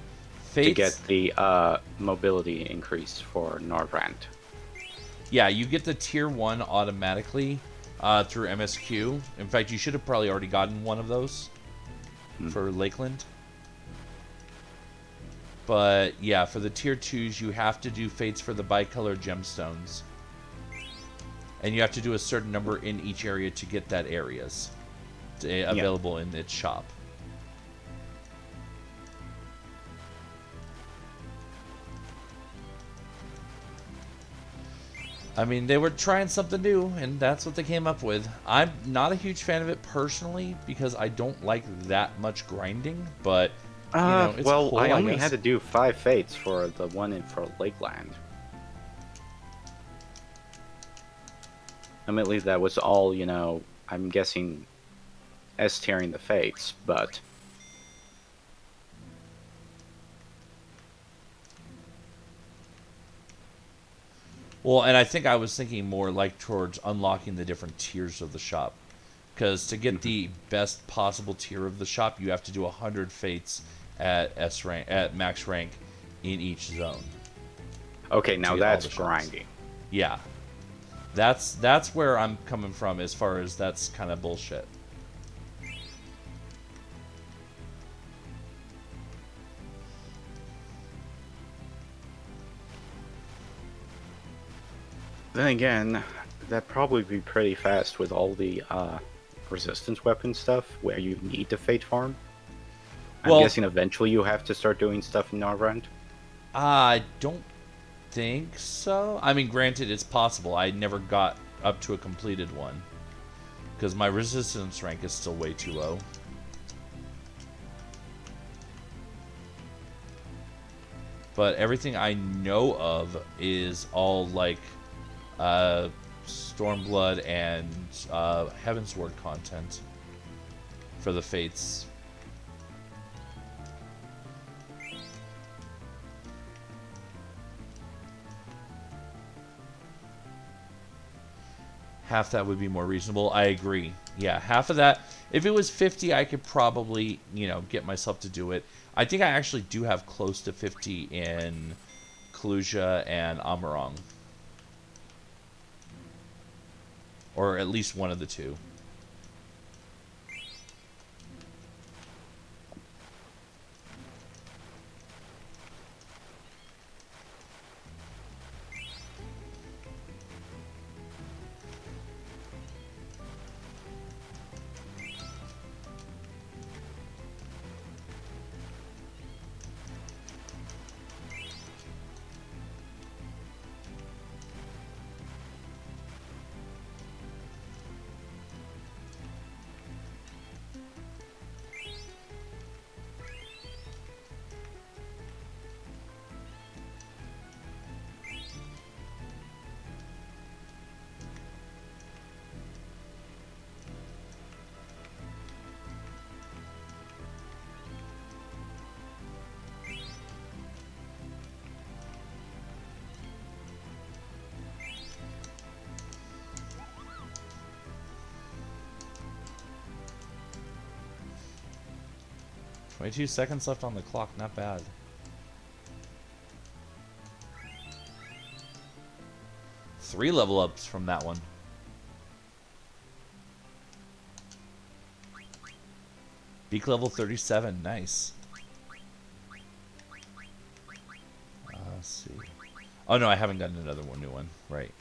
to get Fates. the mobility increase for Norvrand. Yeah, you get the tier 1 automatically through MSQ. In fact, you should have probably already gotten one of those for Lakeland. But yeah, for the tier 2s, you have to do fates for the bicolor gemstones. And you have to do a certain number in each area to get that areas available in its shop. I mean, they were trying something new, and that's what they came up with. I'm not a huge fan of it personally because I don't like that much grinding, but you know, it's Well, I cool, I only had guess. to do 5 fates for the one in for Lakeland. Admittedly, that was all, you know, I'm guessing S-tiering the fates, but Well, and I think I was thinking more like towards unlocking the different tiers of the shop. Because to get the best possible tier of the shop, you have to do 100 fates at S rank, at max rank, in each zone okay, to now get all that's the shops. grinding. Yeah, that's where I'm coming from as far as that's kind of bullshit. Then again, that'd probably be pretty fast with all the resistance weapon stuff where you need to fate farm. I'm Well, guessing eventually you have to start doing stuff in Norvrand. I don't think so. I mean, granted, it's possible. I never got up to a completed one because my resistance rank is still way too low. But everything I know of is all like Stormblood and Heavensward content for the Fates. Half that would be more reasonable. I agree. Yeah, half of that. If it was 50, I could probably, you know, get myself to do it. I think I actually do have close to 50 in Kalusia and Amarong. Or at least one of the two. "22 seconds left on the clock, not bad." Three level ups from that one. Beak level 37, nice. Let's see. Oh no, I haven't gotten another one, new one. Right.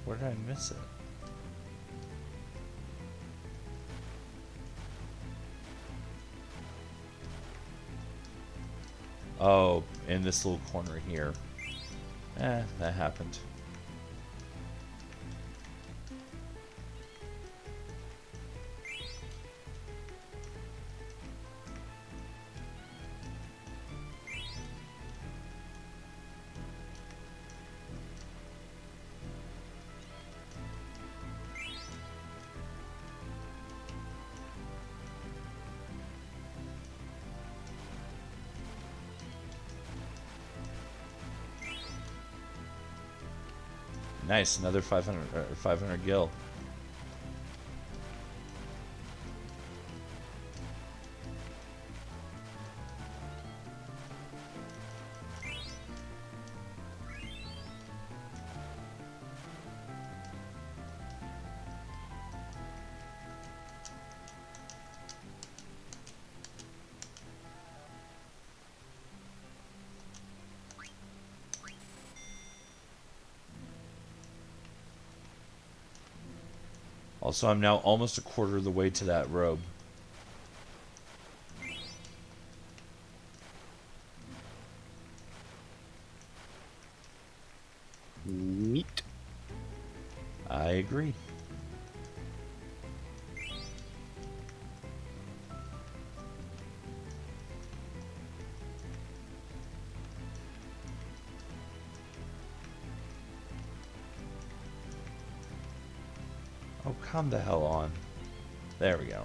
Where did I miss it? Oh, in this little corner here. That happened. Nice, another 500 gil. Also, I'm now almost a quarter of the way to that robe. Neat. I agree. Oh, come the hell on. There we go.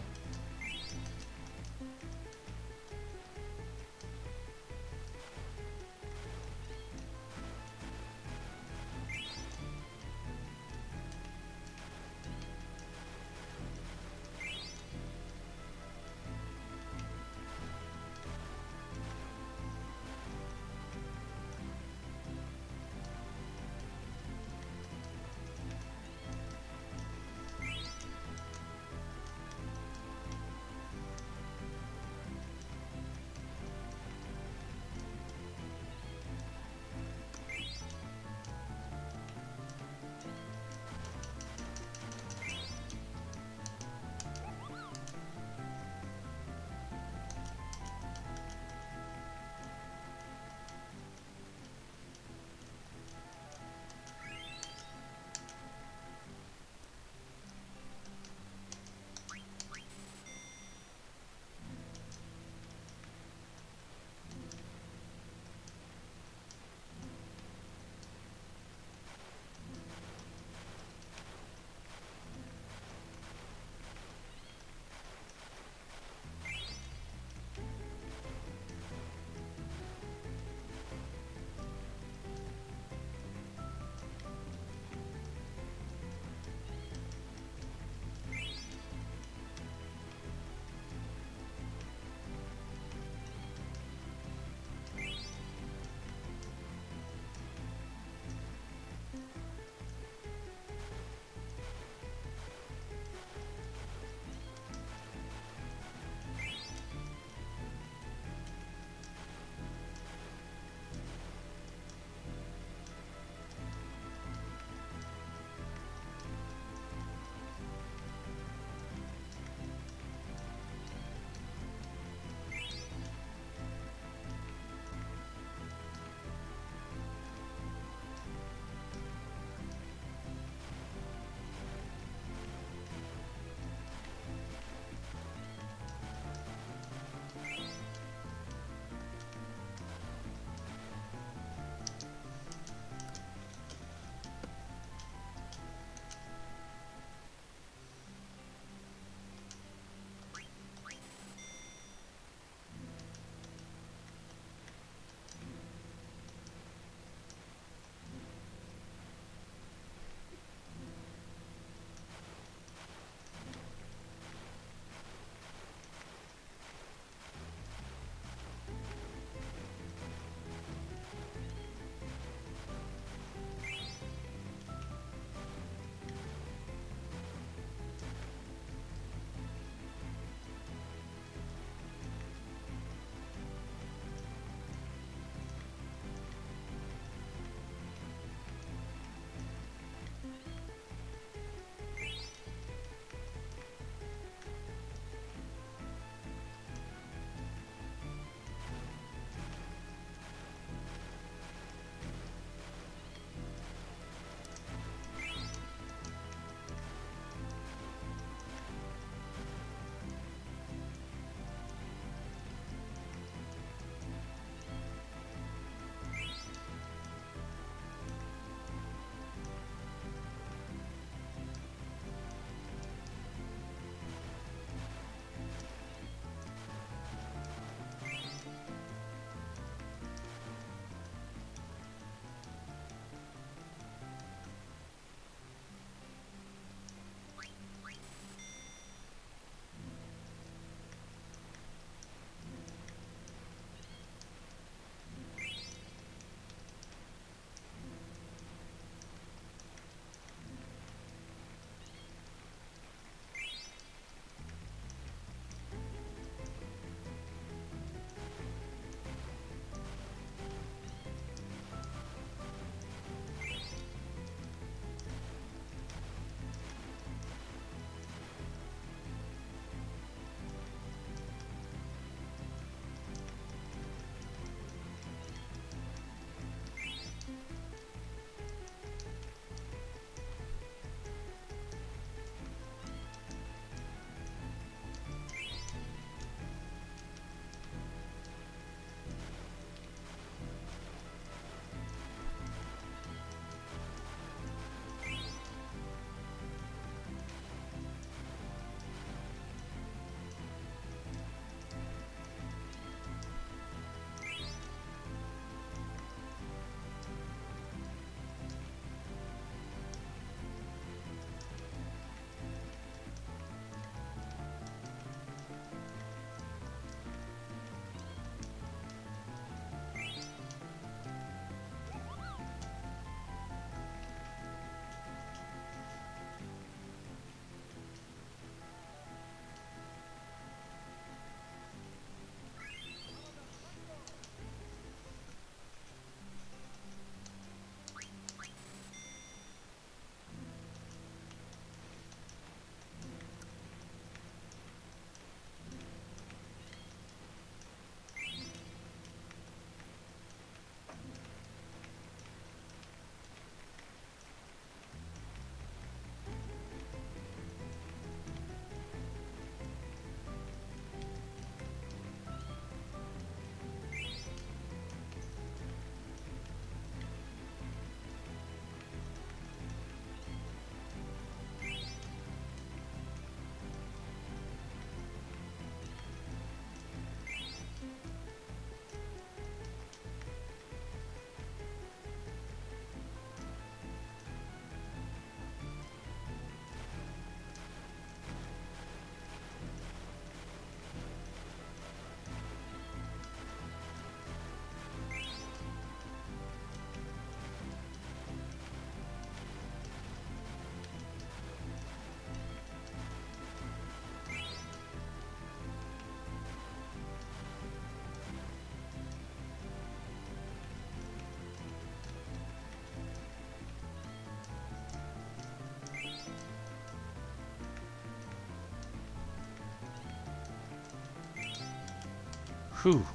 Whew.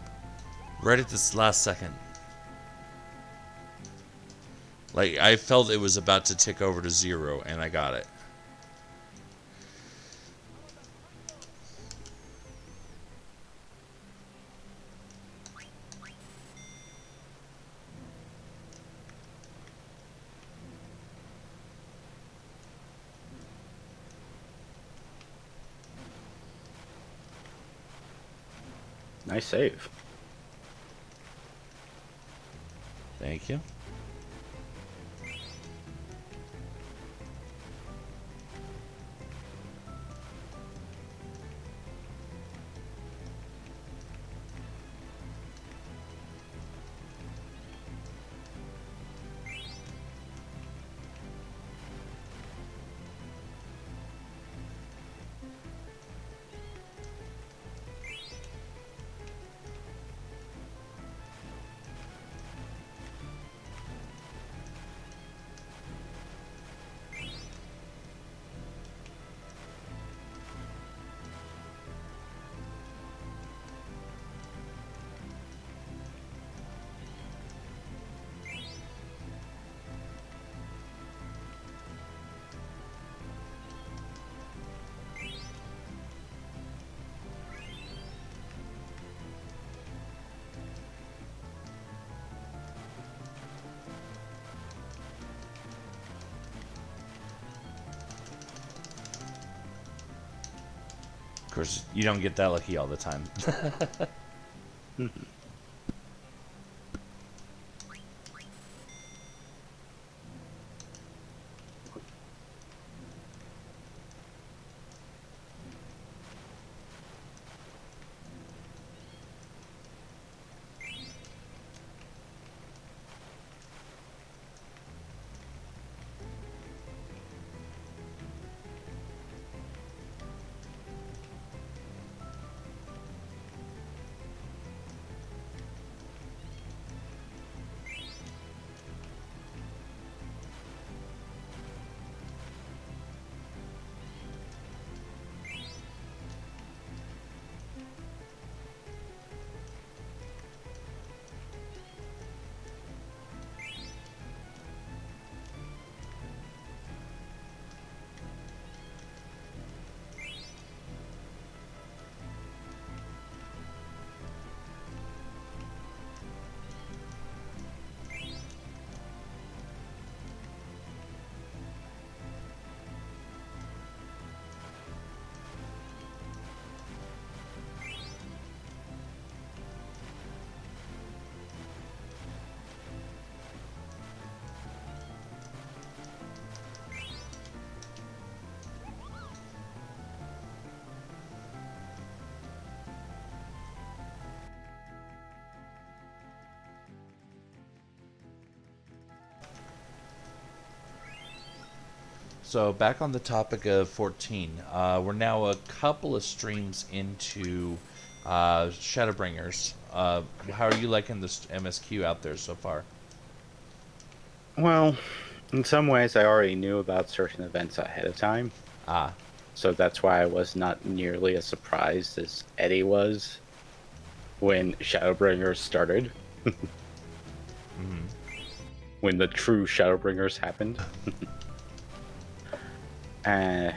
Right at this last second. Like, I felt it was about to tick over to 0, and I got it. Nice save. Thank you. Of course, you don't get that lucky all the time. So back on the topic of 14, we're now a couple of streams into Shadowbringers. How are you liking this MSQ out there so far? Well, in some ways, I already knew about certain events ahead of time, Ah, so that's why I was not nearly as surprised as Eddie was when Shadowbringers started. When the true Shadowbringers happened. uh,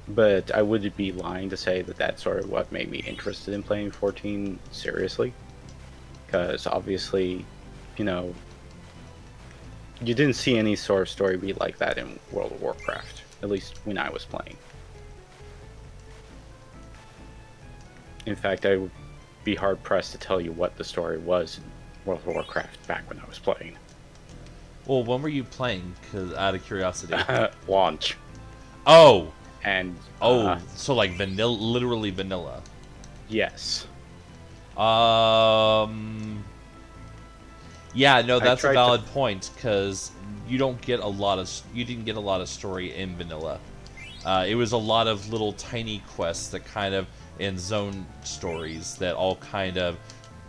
but I would be lying to say that that's sort of what made me interested in playing 14 seriously. Because obviously, you know, you didn't see any sort of story beat like that in World of Warcraft, at least when I was playing. In fact, I would be hard pressed to tell you what the story was in World of Warcraft back when I was playing. well, when were you playing? 'Cause out of curiosity. Launch. Oh, And so like vanilla, literally vanilla. yes, Yeah, no, I that's a tried to. valid point because you didn't get a lot of story in vanilla. It was a lot of little tiny quests that kind of and zone stories that all kind of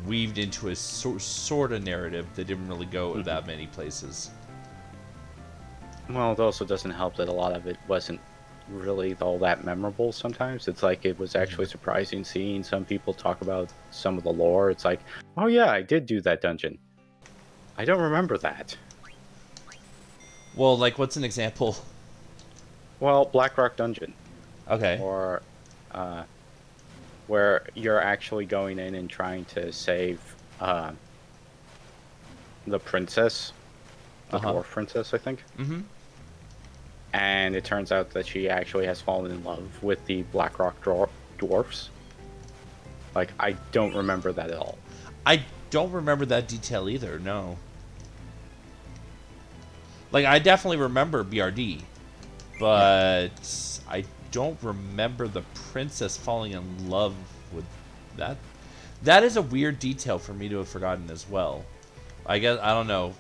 weaved into a sort of narrative that didn't really go that many places. Well, it also doesn't help that a lot of it wasn't really all that memorable sometimes. It's like it was actually surprising seeing some people talk about some of the lore. It's like, oh yeah, I did do that dungeon. I don't remember that. Well, like, what's an example? Well, Blackrock Dungeon, Okay. or uh, where you're actually going in and trying to save the princess, the Uh-huh. dwarf princess, I think. Mm-hmm. And it turns out that she actually has fallen in love with the Blackrock dwarfs. Like, I don't remember that at all. I don't remember that detail either, no. Like, I definitely remember BRD, Yeah. but I don't remember the princess falling in love with that. That is a weird detail for me to have forgotten as well. I guess, I don't know.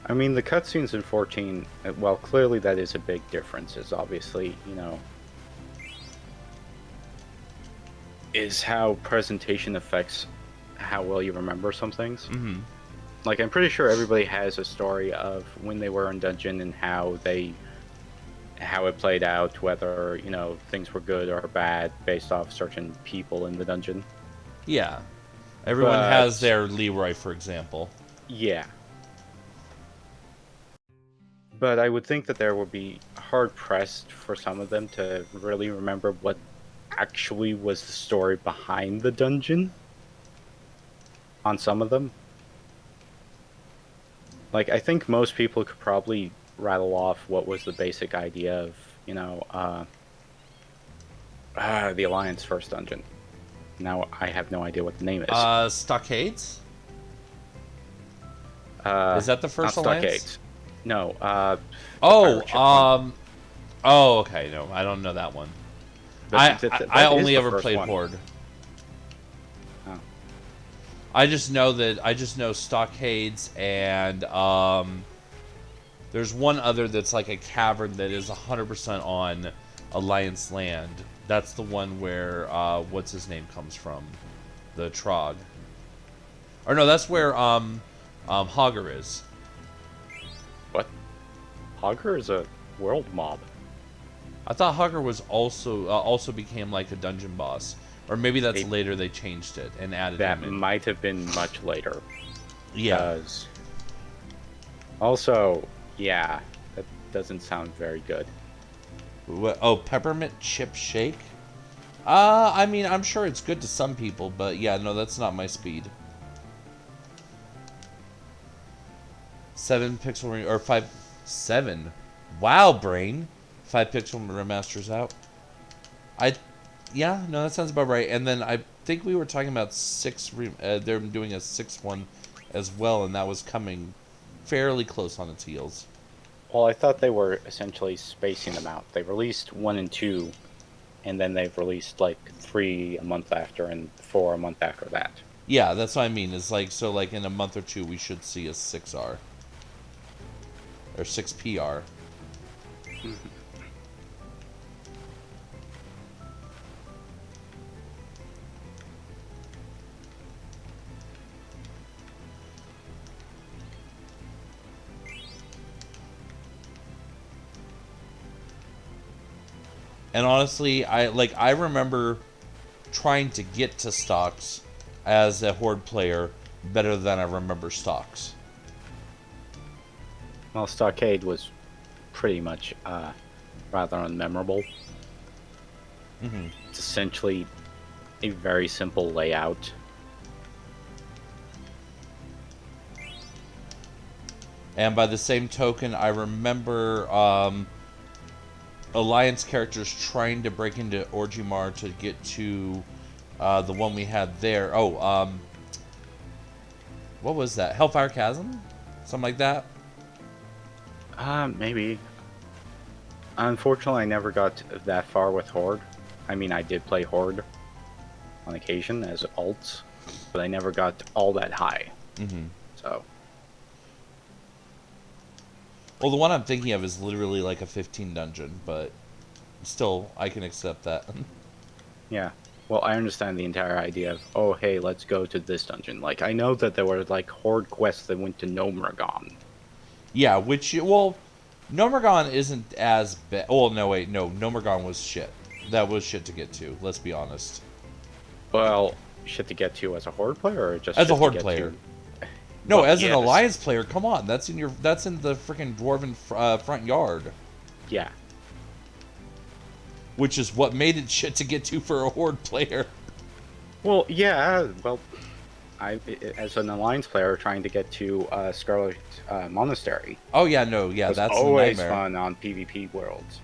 I mean, the cutscenes in 14, well, clearly that is a big difference, is obviously, is how presentation affects how well you remember some things. Mm-hmm. Like, I'm pretty sure everybody has a story of when they were in dungeon and how it played out, whether, things were good or bad based off certain people in the dungeon. Yeah. Everyone has But, their Leroy, for example. yeah. But I would think that there would be hard pressed for some of them to really remember what actually was the story behind the dungeon on some of them. Like, I think most people could probably rattle off what was the basic idea of, the Alliance first dungeon. Now I have no idea what the name is. Stockades? Uh, Is that the Not first alliance? Stockades. No, the Oh, pirate ship one. oh, okay, no, I don't know that one. But I that is only the ever first played one. Horde. Oh. I just know Stockades and there's one other that's like a cavern that is 100% on Alliance land. That's the one where what's his name comes from, the Trog. Or no, that's where Hogger is. What? Hogger is a world mob. I thought Hogger was also became like a dungeon boss, or maybe that's They, later they changed it and added that him in. might have been much later. Yeah. Because also, yeah, that doesn't sound very good. What, oh, peppermint chip shake. I mean, I'm sure it's good to some people, but yeah, no, that's not my speed. 7 pixel ring or 7. Wow, brain. 5 pixel remasters out. I, yeah, no, that sounds about right. And then I think we were talking about they're doing a 6 one as well, and that was coming fairly close on its heels. Well, I thought they were essentially spacing them out. They released 1 and 2, and then they've released like 3 a month after and 4 a month after that. Yeah, that's what I mean. It's like, so like in a month or two, we should see a 6R or 6PR. And honestly, I remember trying to get to stocks as a Horde player better than I remember stocks. Well, Stockade was pretty much rather unmemorable. Mm-hmm. It's essentially a very simple layout. And by the same token, I remember Alliance characters trying to break into Orgrimmar to get to the one we had there. Oh, what was that? Hellfire Chasm? Something like that? Maybe. Unfortunately, I never got that far with Horde. I mean, I did play Horde on occasion as alts, but I never got all that high. Mm-hmm. So, Well, the one I'm thinking of is literally like a 15 dungeon, but still, I can accept that. yeah. Well, I understand the entire idea of, oh, hey, let's go to this dungeon. Like, I know that there were, like, horde quests that went to Nomragon. Yeah, which, well, Nomergon isn't as bad. Oh, no, wait, no, Nomergon was shit. That was shit to get to, let's be honest. Well, shit to get to as a horde player, or just As a shit to horde get player. to? No, Well, as an yes. alliance player, come on, that's in the freaking dwarven front yard, Yeah. which is what made it shit to get to for a horde player. Well, yeah, well, as an alliance player trying to get to Scarlet Monastery, Oh yeah, no, yeah, was that's a always nightmare. fun on PvP worlds.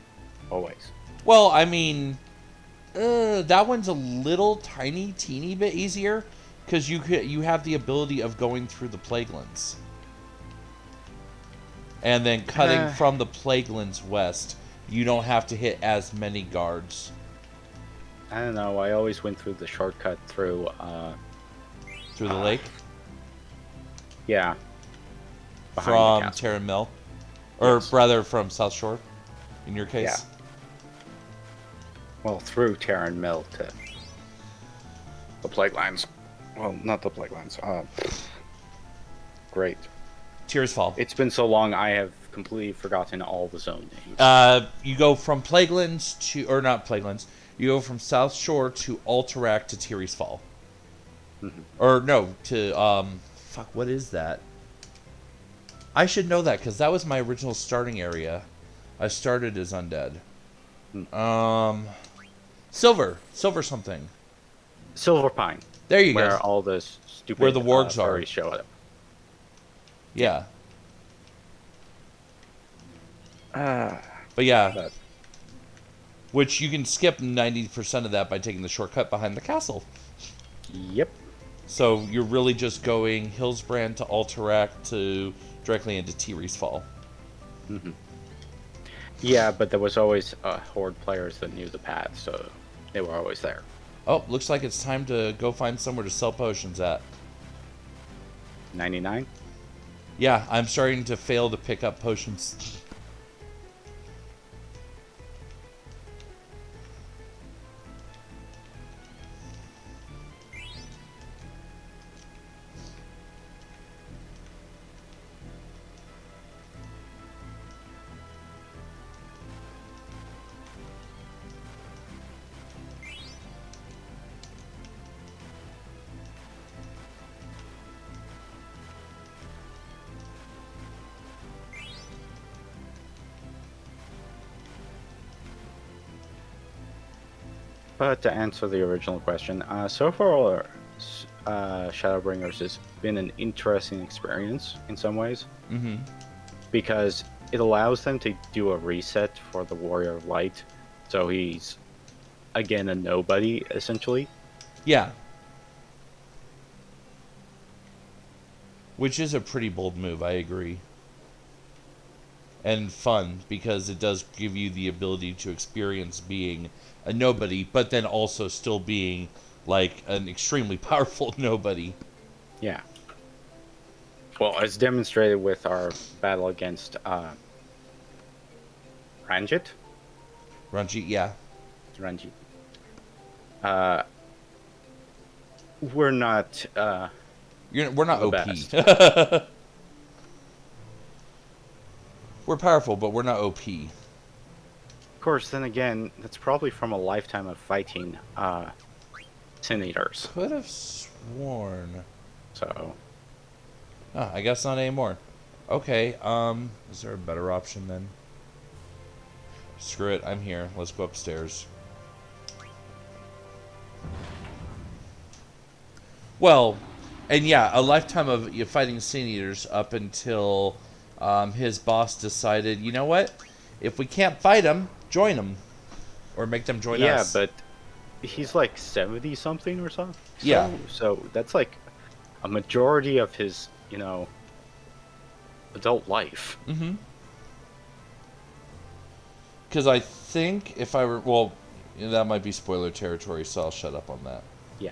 Always. Well, I mean, that one's a little teeny bit easier because you have the ability of going through the plaguelands and then cutting from the plaguelands west. You don't have to hit as many guards I don't know, I always went through the shortcut through, through the lake yeah, behind the from castle. Terran Mill, or Yes. rather from South Shore, in your case. Yeah. Well, through Terran Mill to the Plaguelands. Well, not the Plaguelands. Great. Tears Fall. It's been so long, I have completely forgotten all the zone names. You go from Plaguelands to, or not Plaguelands. You go from South Shore to Alterac to Tyrese Fall. Or no, to fuck. What is that? I should know that because that was my original starting area. I started as undead. Silver something. Silver Pine. There you where go. all the stupid Where the wargs are. furries show up. Yeah. But yeah, But which you can skip 90% of that by taking the shortcut behind the castle. yep. So you're really just going Hillsbrand to Alterac to directly into Tyrese Fall. Yeah, but there was always horde players that knew the path, so they were always there. Oh, looks like it's time to go find somewhere to sell potions at. 99? Yeah, I'm starting to fail to pick up potions. But to answer the original question, so far, Shadowbringers has been an interesting experience in some ways. Mm-hmm. Because it allows them to do a reset for the Warrior of Light, so he's, again, a nobody, essentially. Yeah. Which is a pretty bold move, I agree. And fun, because it does give you the ability to experience being a nobody, but then also still being, like, an extremely powerful nobody. Yeah. Well, as demonstrated with our battle against Ranjit. Ranjit, yeah. Ranjit. We're not We're not the OP. best. We're powerful, but we're not OP. Of course, then again, that's probably from a lifetime of fighting Sin Eaters. Could have sworn. So, Oh, I guess not anymore. Okay, is there a better option then? Screw it, I'm here. Let's go upstairs. Well, and yeah, a lifetime of fighting Sin Eaters up until his boss decided, you know what? If we can't fight them, join them. Or make them join us. yeah, but he's like 70 something or something. Yeah. So that's like a majority of his, adult life. Mm-hmm. Because I think if I were... Well, that might be spoiler territory, so I'll shut up on that. Yeah.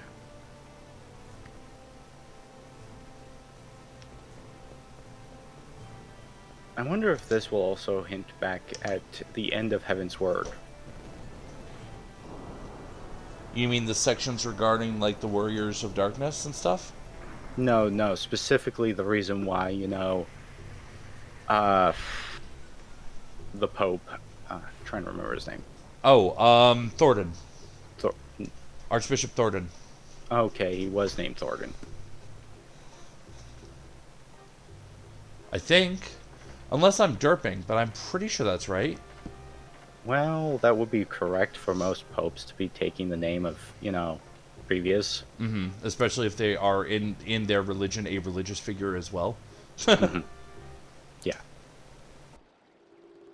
I wonder if this will also hint back at the end of Heaven's Word. You mean the sections regarding like the Warriors of Darkness and stuff? No, no, specifically the reason why, uh, the Pope, trying to remember his name. Oh, Thornton. Thor- Archbishop Thornton. okay, he was named Thorgan. I think. Unless I'm derping, but I'm pretty sure that's right. Well, that would be correct for most popes to be taking the name of, previous. Especially if they are in their religion a religious figure as well. Hmm. Yeah.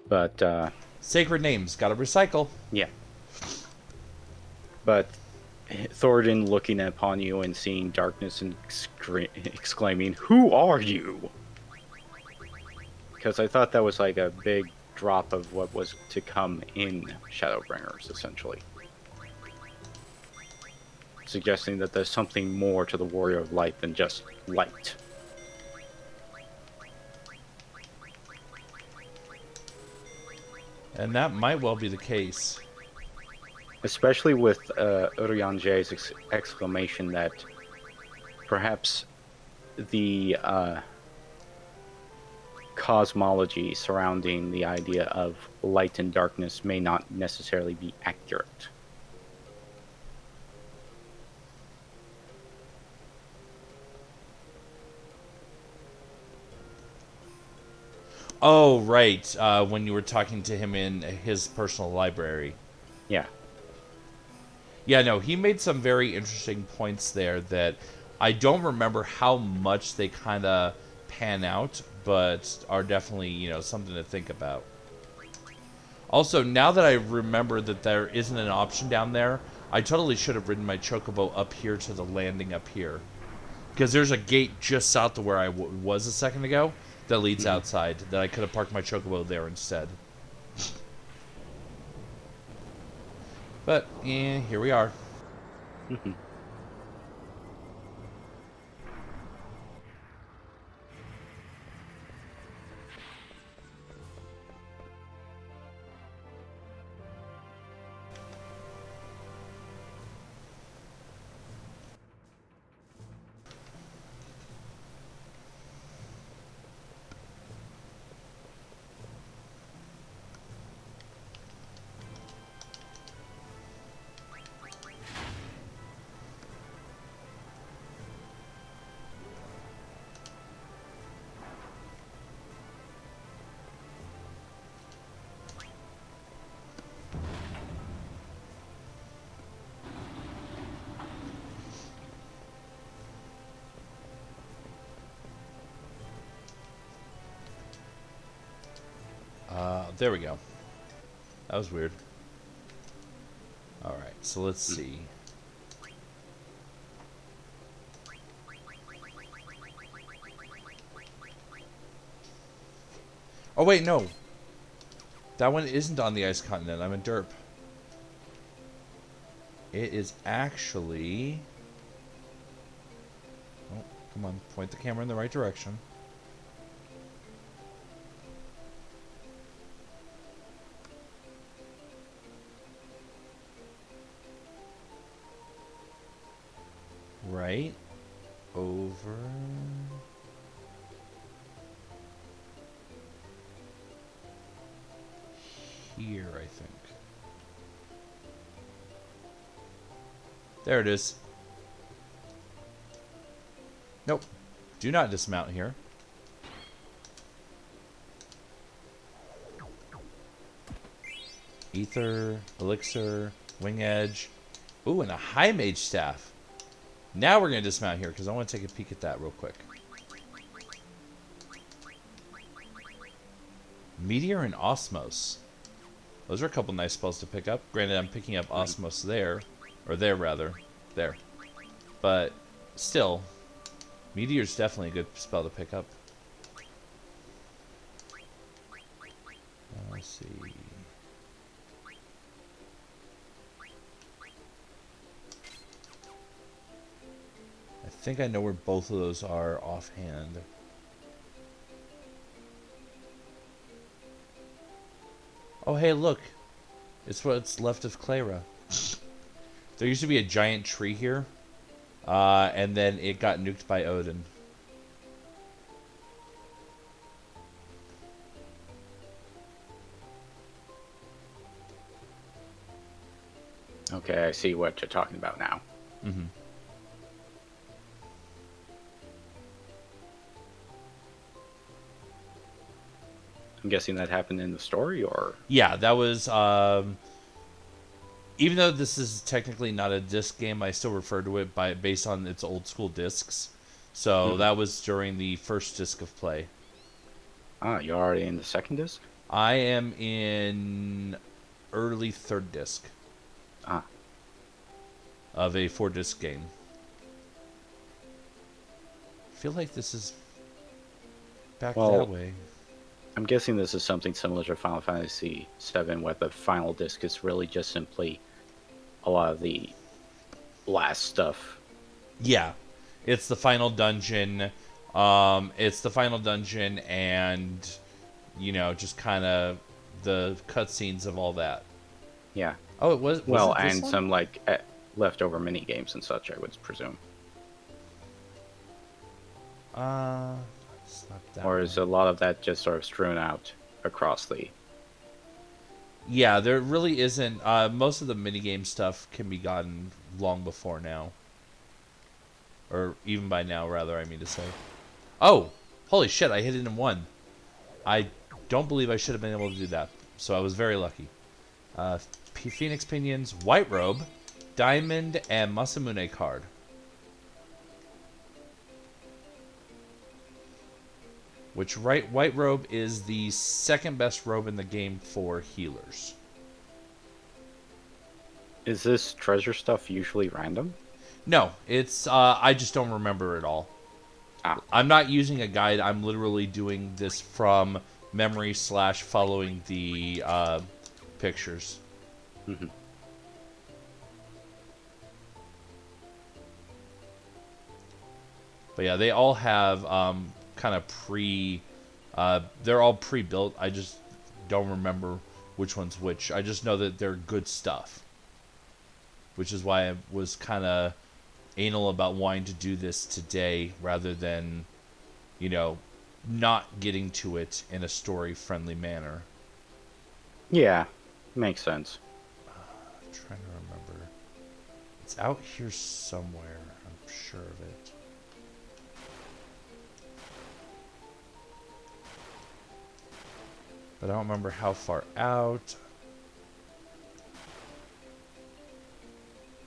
But, Sacred names, gotta recycle. yeah. But Thoradin looking upon you and seeing darkness and exclaiming, "Who are you?" Because I thought that was like a big drop of what was to come in Shadowbringers, essentially. Suggesting that there's something more to the Warrior of Light than just light. And that might well be the case. Especially with Urianje's exclamation that perhaps the cosmology surrounding the idea of light and darkness may not necessarily be accurate. Oh, right. When you were talking to him in his personal library. Yeah. Yeah, no, he made some very interesting points there that I don't remember how much they kind of pan out, but are definitely, something to think about. Also, now that I remember that there isn't an option down there, I totally should have ridden my Chocobo up here to the landing up here. Because there's a gate just south of where I was a second ago that leads Mhm. outside that I could have parked my Chocobo there instead. But, here we are. Mhm. There we go. That was weird. Alright, so let's see. Oh, wait, no. That one isn't on the ice continent. I'm in Derp. It is actually... Oh, come on. Point the camera in the right direction. Right over... here, I think. There it is. Nope. Do not dismount here. Ether, Elixir, Wing Edge. Ooh, and a High Mage Staff. Now we're going to dismount here because I want to take a peek at that real quick. Meteor and Osmos. Those are a couple nice spells to pick up. Granted, I'm picking up Osmos there. Or there, rather. There. But, still. Meteor's definitely a good spell to pick up. Let's see. I think I know where both of those are offhand. Oh, hey, look. It's what's left of Clara. There used to be a giant tree here, and then it got nuked by Odin. Okay, I see what you're talking about now. Mm-hmm. I'm guessing that happened in the story, or Yeah, that was. Even though this is technically not a disc game, I still refer to it based on its old school discs. So Mhm. that was during the first disc of play. You're already in the second disc. I am in early third disc Ah, of a 4 disc game. I feel like this is back that well, way. I'm guessing this is something similar to Final Fantasy VII, where the final disc is really just simply a lot of the last stuff. Yeah, it's the final dungeon. It's the final dungeon, and just kind of the cutscenes of all that. Yeah. Oh, was Well, it this and one? some like leftover mini games and such, I would presume. It's not that Or is one. a lot of that just sort of strewn out across the? Yeah, there really isn't. Most of the minigame stuff can be gotten long before now. Or even by now, rather, I mean to say. Oh! Holy shit, I hit it in one. I don't believe I should have been able to do that. So I was very lucky. Uh, Phoenix Pinions, White Robe, Diamond, and Masamune card. Which White Robe is the second best robe in the game for healers. Is this treasure stuff usually random? No, it's I just don't remember it all. Ah, I'm not using a guide. I'm literally doing this from memory / following the pictures. mhm. But yeah, they all have kind of they're all pre-built. I just don't remember which one's which. I just know that they're good stuff, which is why I was kind of anal about wanting to do this today rather than, you know, not getting to it in a story-friendly manner. Yeah, makes sense. I'm trying to remember. It's out here somewhere. I'm sure of it. But I don't remember how far out.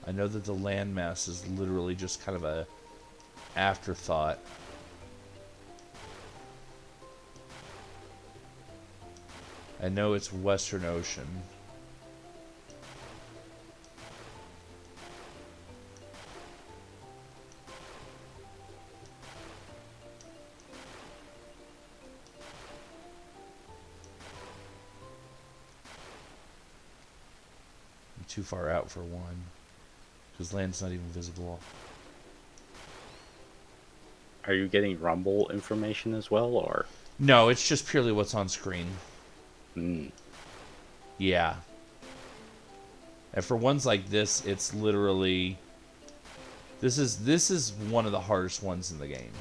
I know that the landmass is literally just kind of a afterthought. I know it's Western Ocean. I'm too far out for one. Because land's not even visible. Are you getting Rumble information as well, or? No, it's just purely what's on screen. Mm. Yeah. And for ones like this, it's literally this is one of the hardest ones in the game.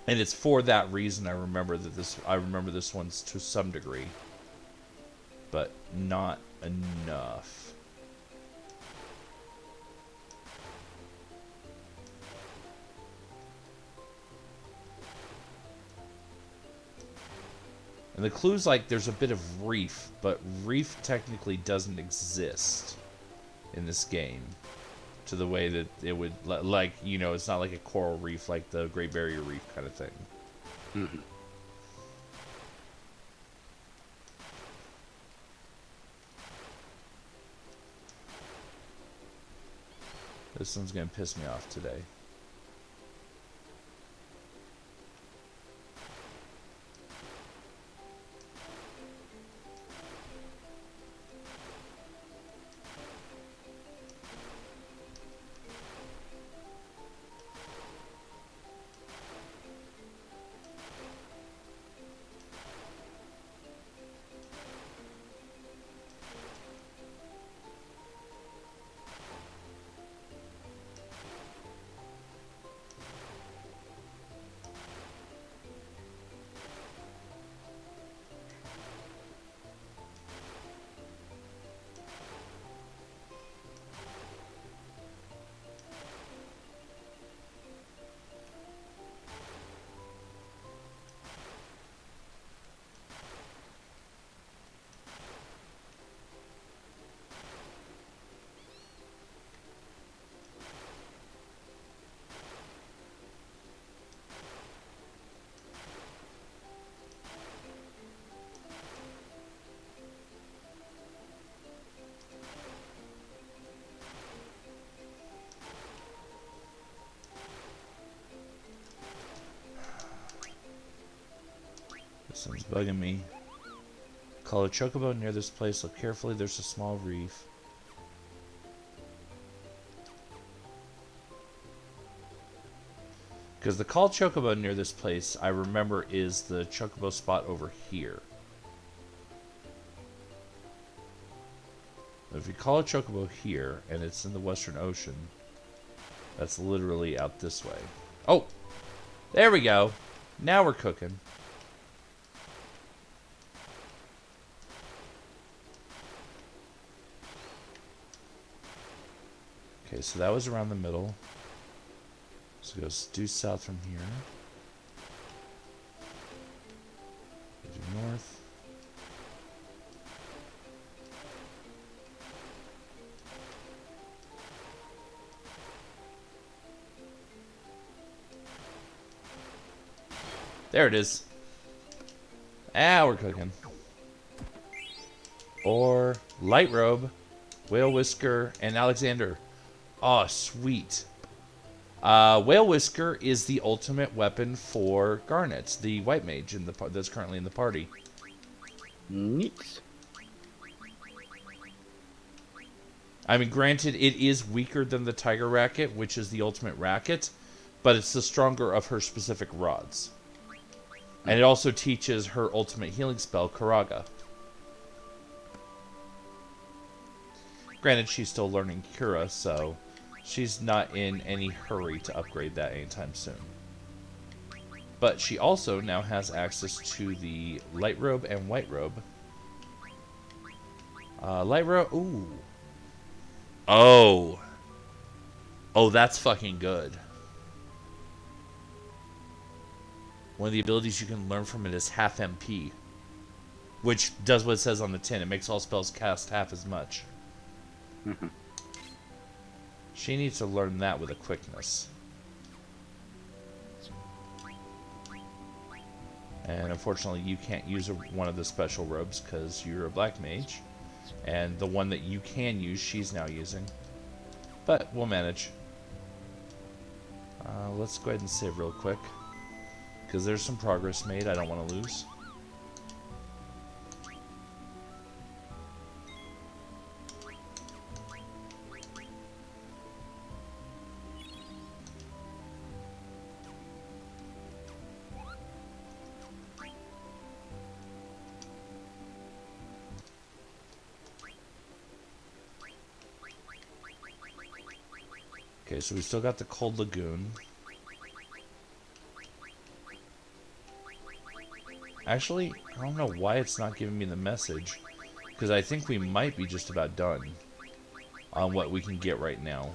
And it's for that reason I remember this one's to some degree. But not enough. And the clue's like there's a bit of reef, but reef technically doesn't exist in this game to the way that it would, like, it's not like a coral reef like the Great Barrier Reef kind of thing. Mhm. This one's gonna piss me off today. Sounds bugging me. Call a chocobo near this place. Look carefully. There's a small reef. Because the call chocobo near this place, I remember, is the chocobo spot over here. If you call a chocobo here, and it's in the Western Ocean, that's literally out this way. Oh! There we go! Now we're cooking. Okay, so that was around the middle. So go due south from here. Due north. There it is. Ah, we're cooking. Or Light Robe, Whale Whisker, and Alexander. Oh, sweet. Whale Whisker is the ultimate weapon for Garnet, the white mage that's currently in the party. Neat. I mean, granted, it is weaker than the Tiger Racket, which is the ultimate racket, but it's the stronger of her specific rods. And it also teaches her ultimate healing spell, Karaga. Granted, she's still learning Cura, so she's not in any hurry to upgrade that anytime soon. But she also now has access to the Light Robe and White Robe. Light Robe, ooh. Oh. Oh, that's fucking good. One of the abilities you can learn from it is half MP. Which does what it says on the tin. It makes all spells cast half as much. She needs to learn that with a quickness. And unfortunately, you can't use one of the special robes because you're a black mage. And the one that you can use, she's now using. But we'll manage. Let's go ahead and save real quick. Because there's some progress made I don't want to lose. Okay, so we still got the Cold Lagoon. Actually, I don't know why it's not giving me the message. Because I think we might be just about done on what we can get right now.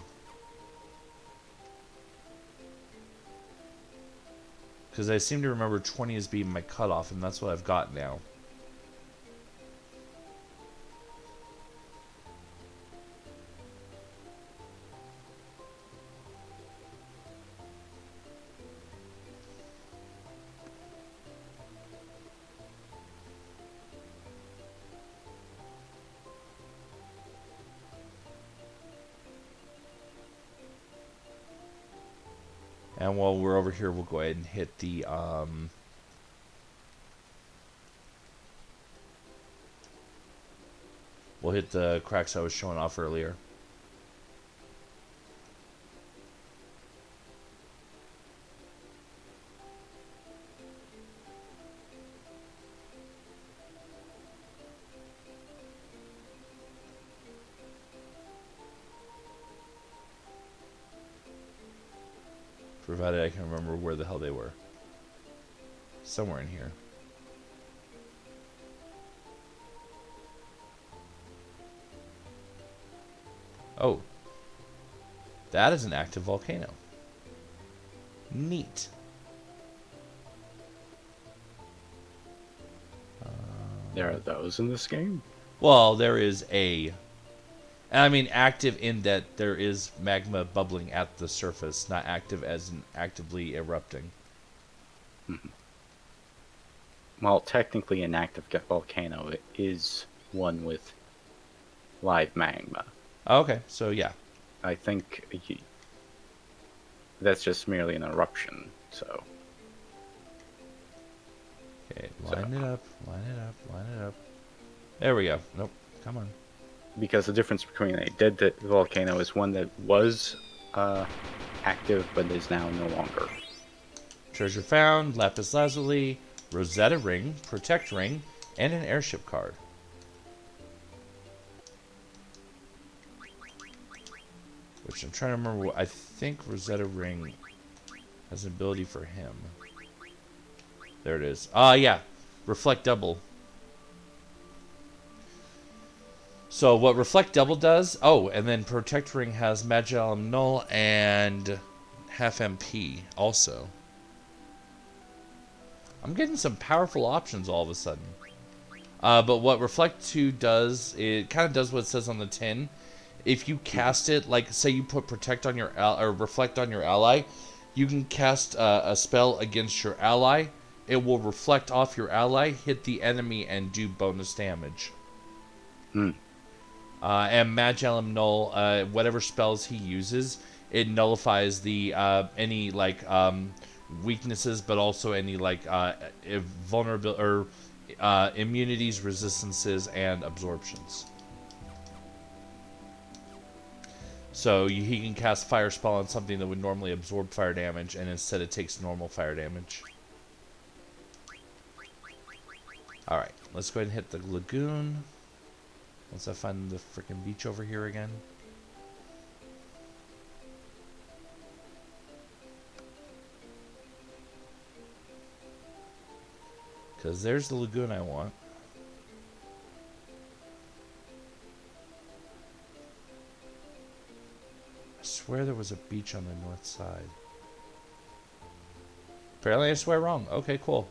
Because I seem to remember 20 as being my cutoff, and that's what I've got now. And while we're over here, we'll go ahead and hit the, we'll hit the cracks I was showing off earlier. Provided I can remember where the hell they were. Somewhere in here. Oh. That is an active volcano. Neat. There are those in this game? Well, there is a... And I mean active in that there is magma bubbling at the surface, not active as in actively erupting. Well, technically an active volcano is one with live magma. Okay, so yeah. I think that's just merely an eruption, so... Okay, So, line it up, line it up, line it up. There we go. Nope, come on. because the difference between a dead volcano is one that was active but is now no longer. Treasure found, lapis lazuli, Rosetta ring, protect ring, and an airship card. Which I'm trying to remember. I think Rosetta ring has an ability for him. There it is. Yeah. Reflect double. So what Reflect double does... Oh, and then Protect ring has Magellum Null and half MP also. I'm getting some powerful options all of a sudden. But what Reflect 2 does, it kind of does what it says on the tin. If you cast it, like say you put Protect on your or Reflect on your ally, you can cast a spell against your ally. It will reflect off your ally, hit the enemy, and do bonus damage. And Magellum Null, whatever spells he uses, it nullifies the any like weaknesses, but also any like vulnerable or immunities, resistances, and absorptions. So he can cast Fire Spell on something that would normally absorb fire damage, and instead it takes normal fire damage. Alright, let's go ahead and hit the lagoon. Once I find the freaking beach over here again. Because there's the lagoon I want. I swear there was a beach on the north side. Apparently I swear wrong. Okay, cool.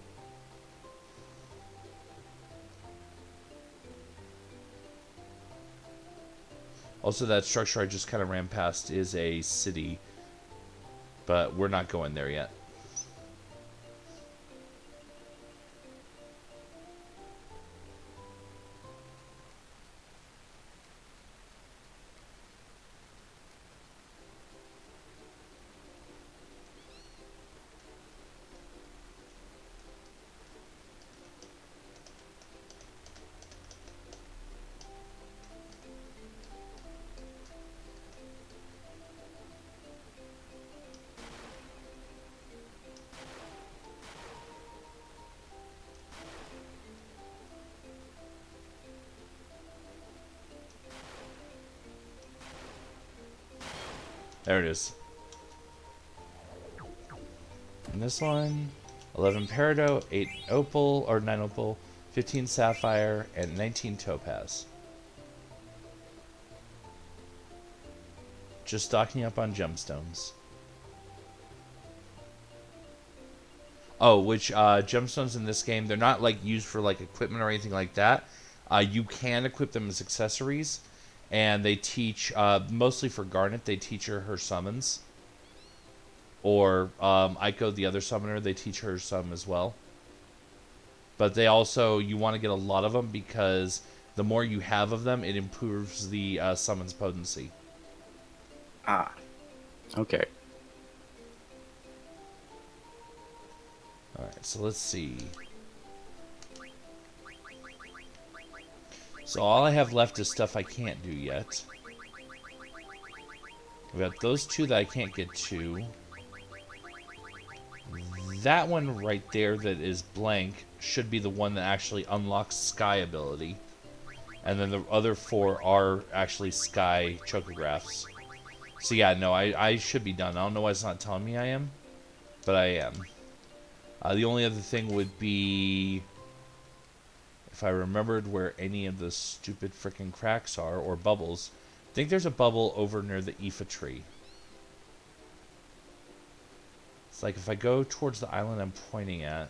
Also, that structure I just kind of ran past is a city. But we're not going there yet. There it is. And this one, 11 peridot, 8 opal, or 9 opal, 15 sapphire, and 19 topaz. Just stocking up on gemstones. Oh, which gemstones in this game, they're not like used for like equipment or anything like that. You can equip them as accessories. And they teach, mostly for Garnet, they teach her summons. Or Aiko, the other summoner, they teach her some as well. But they also, you want to get a lot of them because the more you have of them, it improves the summons potency. Ah, okay. Alright, so let's see. So all I have left is stuff I can't do yet. We got those two that I can't get to. That one right there that is blank should be the one that actually unlocks Sky ability. And then the other 4 are actually Sky chocographs. So yeah, no, I should be done. I don't know why it's not telling me I am, but I am. The only other thing would be if I remembered where any of the stupid freaking cracks are, or bubbles. I think there's a bubble over near the Aoife tree. It's like if I go towards the island I'm pointing at,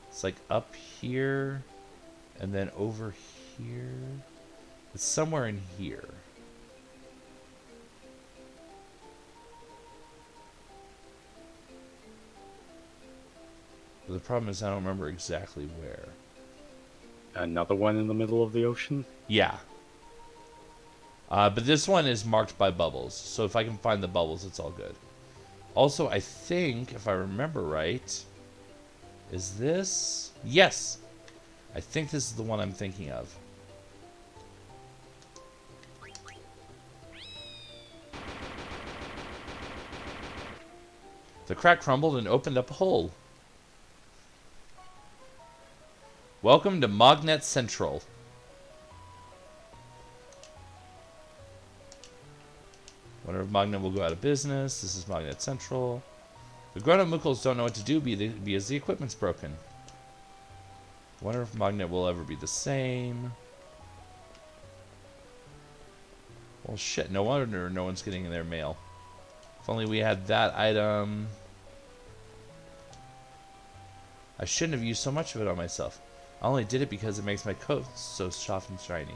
it's like up here, and then over here. It's somewhere in here. But the problem is I don't remember exactly where. Another one in the middle of the ocean? Yeah. But this one is marked by bubbles, so if I can find the bubbles, it's all good. Also, I think, if I remember right, Is this? Yes! I think this is the one I'm thinking of. The crack crumbled and opened up a hole. Welcome to Mognet Central. Wonder if Mognet will go out of business. This is Mognet Central. The grown-up Mookles don't know what to do because the equipment's broken. Wonder if Mognet will ever be the same. Well, shit. No wonder no one's getting their mail. If only we had that item. I shouldn't have used so much of it on myself. I only did it because it makes my coat so soft and shiny.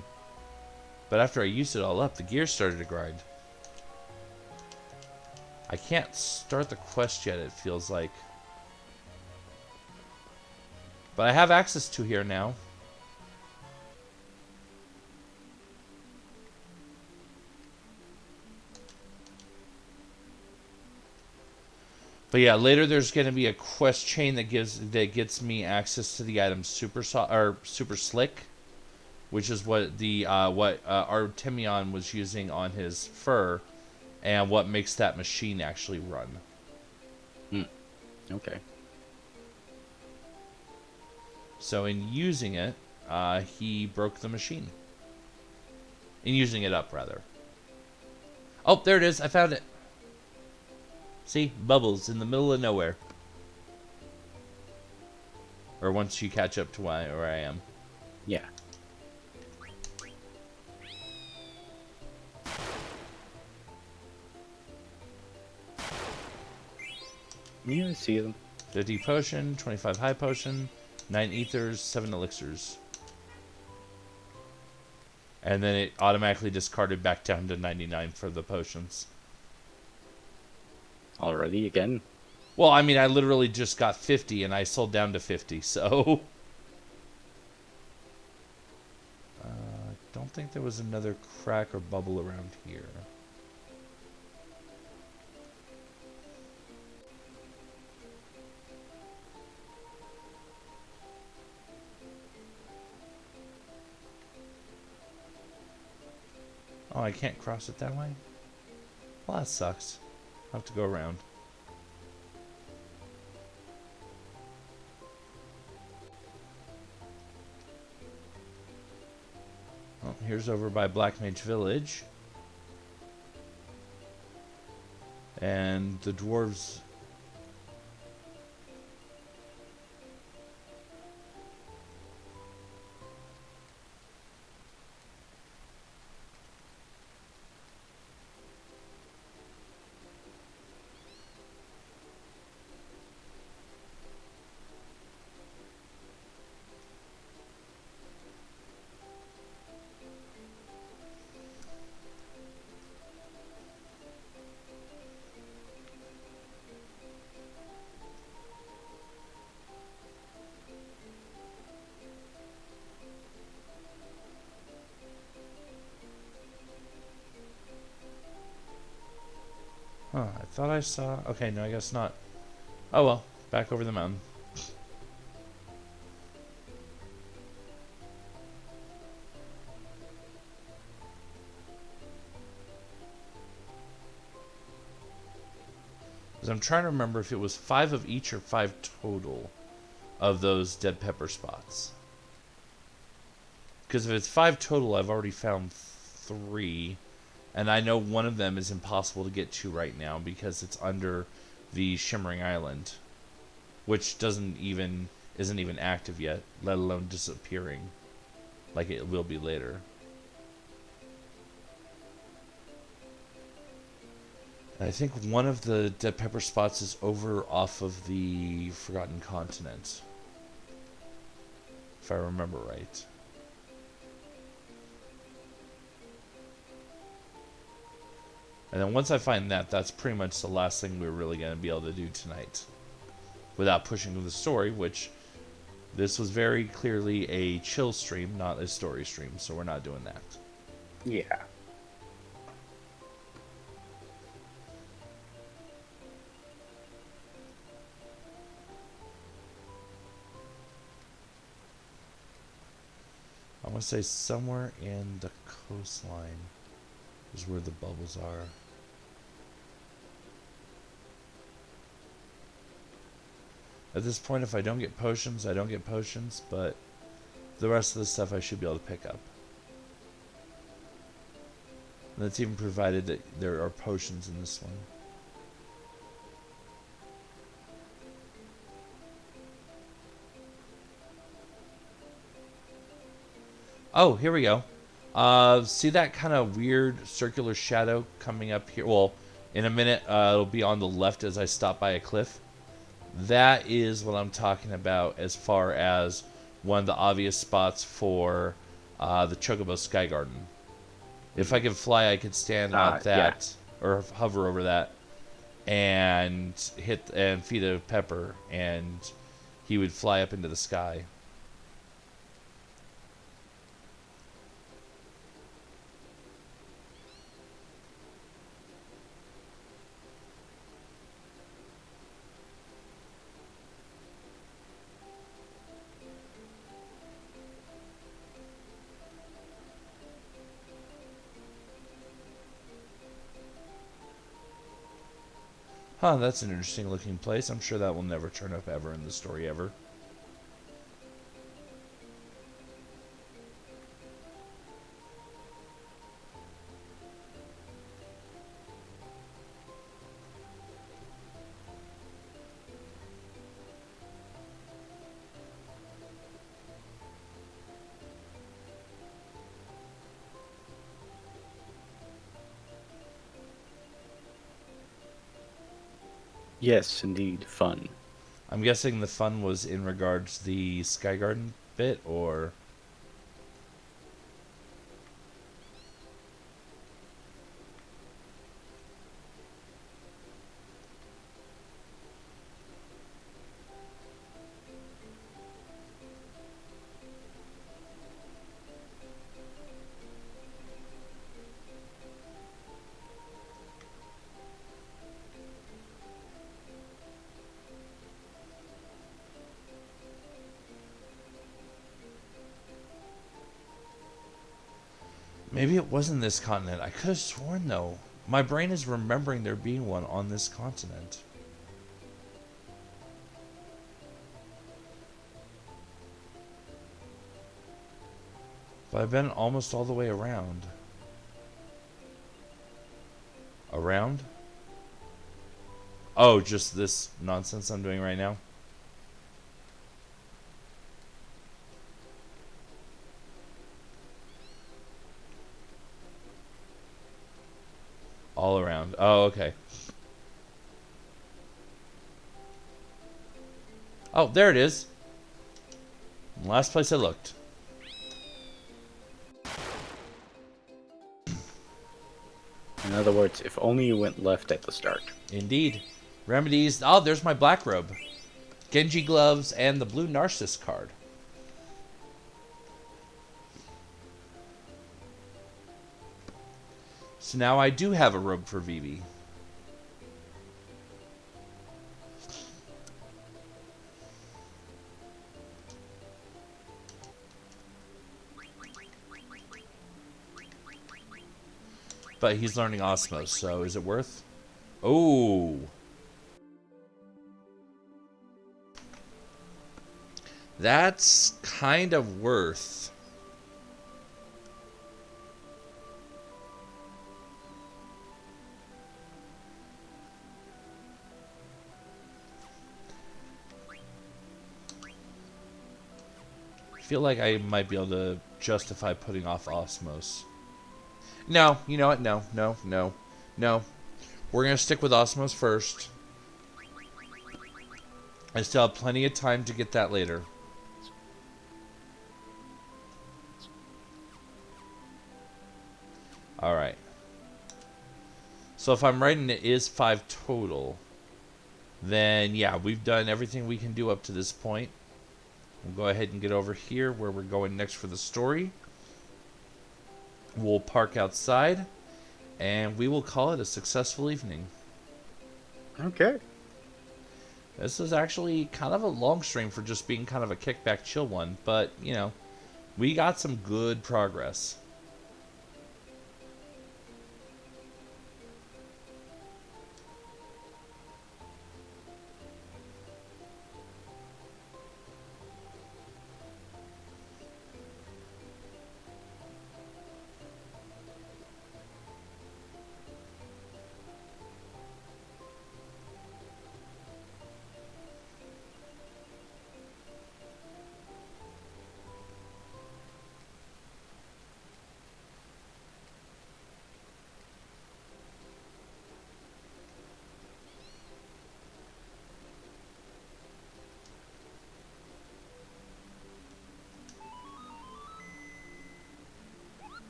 But after I used it all up, the gears started to grind. I can't start the quest yet, it feels like. But I have access to here now. But yeah, later there's going to be a quest chain that gets me access to the item super slick, which is what Artemion was using on his fur, and what makes that machine actually run. Okay. So in using it, he broke the machine. In using it up, rather. Oh, there it is. I found it. See? Bubbles in the middle of nowhere. Or once you catch up to where I am. Yeah. Yeah, I see them. 50 potion, 25 high potion, 9 ethers, 7 elixirs. And then it automatically discarded back down to 99 for the potions. Already again? Well, I mean, I literally just got 50 and I sold down to 50, so... I don't think there was another crack or bubble around here. Oh, I can't cross it that way? Well, that sucks. I'll have to go around. Well, here's over by Black Mage Village. And the dwarves... Huh, I thought I saw... Okay, no, I guess not. Oh well, back over the mountain. Because I'm trying to remember if it was 5 of each or 5 total of those dead pepper spots. Because if it's 5 total, I've already found 3. And I know one of them is impossible to get to right now because it's under the Shimmering Island, which isn't even active yet, let alone disappearing, like it will be later. And I think one of the dead pepper spots is over off of the Forgotten Continent, if I remember right. And then once I find that, that's pretty much the last thing we're really going to be able to do tonight. Without pushing the story, which this was very clearly a chill stream, not a story stream, so we're not doing that. Yeah. want to say somewhere in the coastline is where the bubbles are. At this point, if I don't get potions, I don't get potions, but the rest of the stuff I should be able to pick up. And that's even provided that there are potions in this one. Oh, here we go. See that kind of weird circular shadow coming up here? Well, in a minute, it'll be on the left as I stop by a cliff. That is what I'm talking about as far as one of the obvious spots for the Chocobo Sky Garden. If I could fly, I could stand on that or hover over that and hit and feed a pepper, and he would fly up into the sky. Huh, that's an interesting looking place. I'm sure that will never turn up ever in the story ever. Yes, indeed, fun. I'm guessing the fun was in regards to the Sky Garden bit, or... Maybe it wasn't this continent. I could have sworn, though. My brain is remembering there being one on this continent. But I've been almost all the way around. Around? Oh, just this nonsense I'm doing right now? All around. Oh, okay. Oh, there it is. Last place I looked. In other words, if only you went left at the start. Indeed. Remedies. Oh, there's my black robe. Genji gloves and the blue Narcissus card. So now I do have a robe for Vivi. But he's learning Osmos, so is it worth? Oh. That's kind of worth. I feel like I might be able to justify putting off Osmos. No, you know what? No. We're going to stick with Osmos first. I still have plenty of time to get that later. Alright. So if I'm right and it is 5 total, then yeah, we've done everything we can do up to this point. We'll go ahead and get over here where we're going next for the story. We'll park outside, and we will call it a successful evening. Okay. This is actually kind of a long stream for just being kind of a kickback chill one, but, you know, We got some good progress.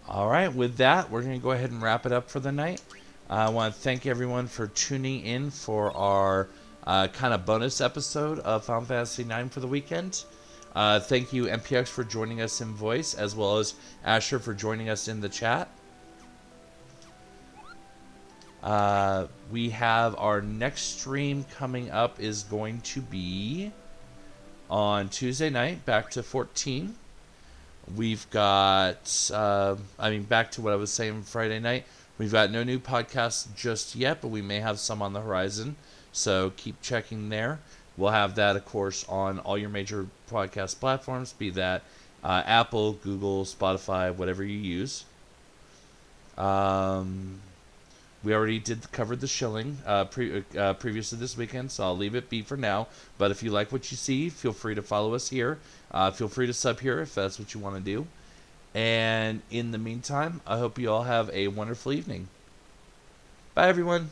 All right, with that, we're going to go ahead and wrap it up for the night. I want to thank everyone for tuning in for our kind of bonus episode of Final Fantasy IX for the weekend. Thank you, MPX, for joining us in voice, as well as Asher for joining us in the chat. We have our next stream coming up is going to be on Tuesday night, back to 14. We've got, back to what I was saying Friday night. We've got no new podcasts just yet, but we may have some on the horizon. So keep checking there. We'll have that, of course, on all your major podcast platforms, be that Apple, Google, Spotify, whatever you use. We already covered the shilling previous to this weekend, so I'll leave it be for now. But if you like what you see, feel free to follow us here. Feel free to sub here if that's what you want to do. And in the meantime, I hope you all have a wonderful evening. Bye, everyone.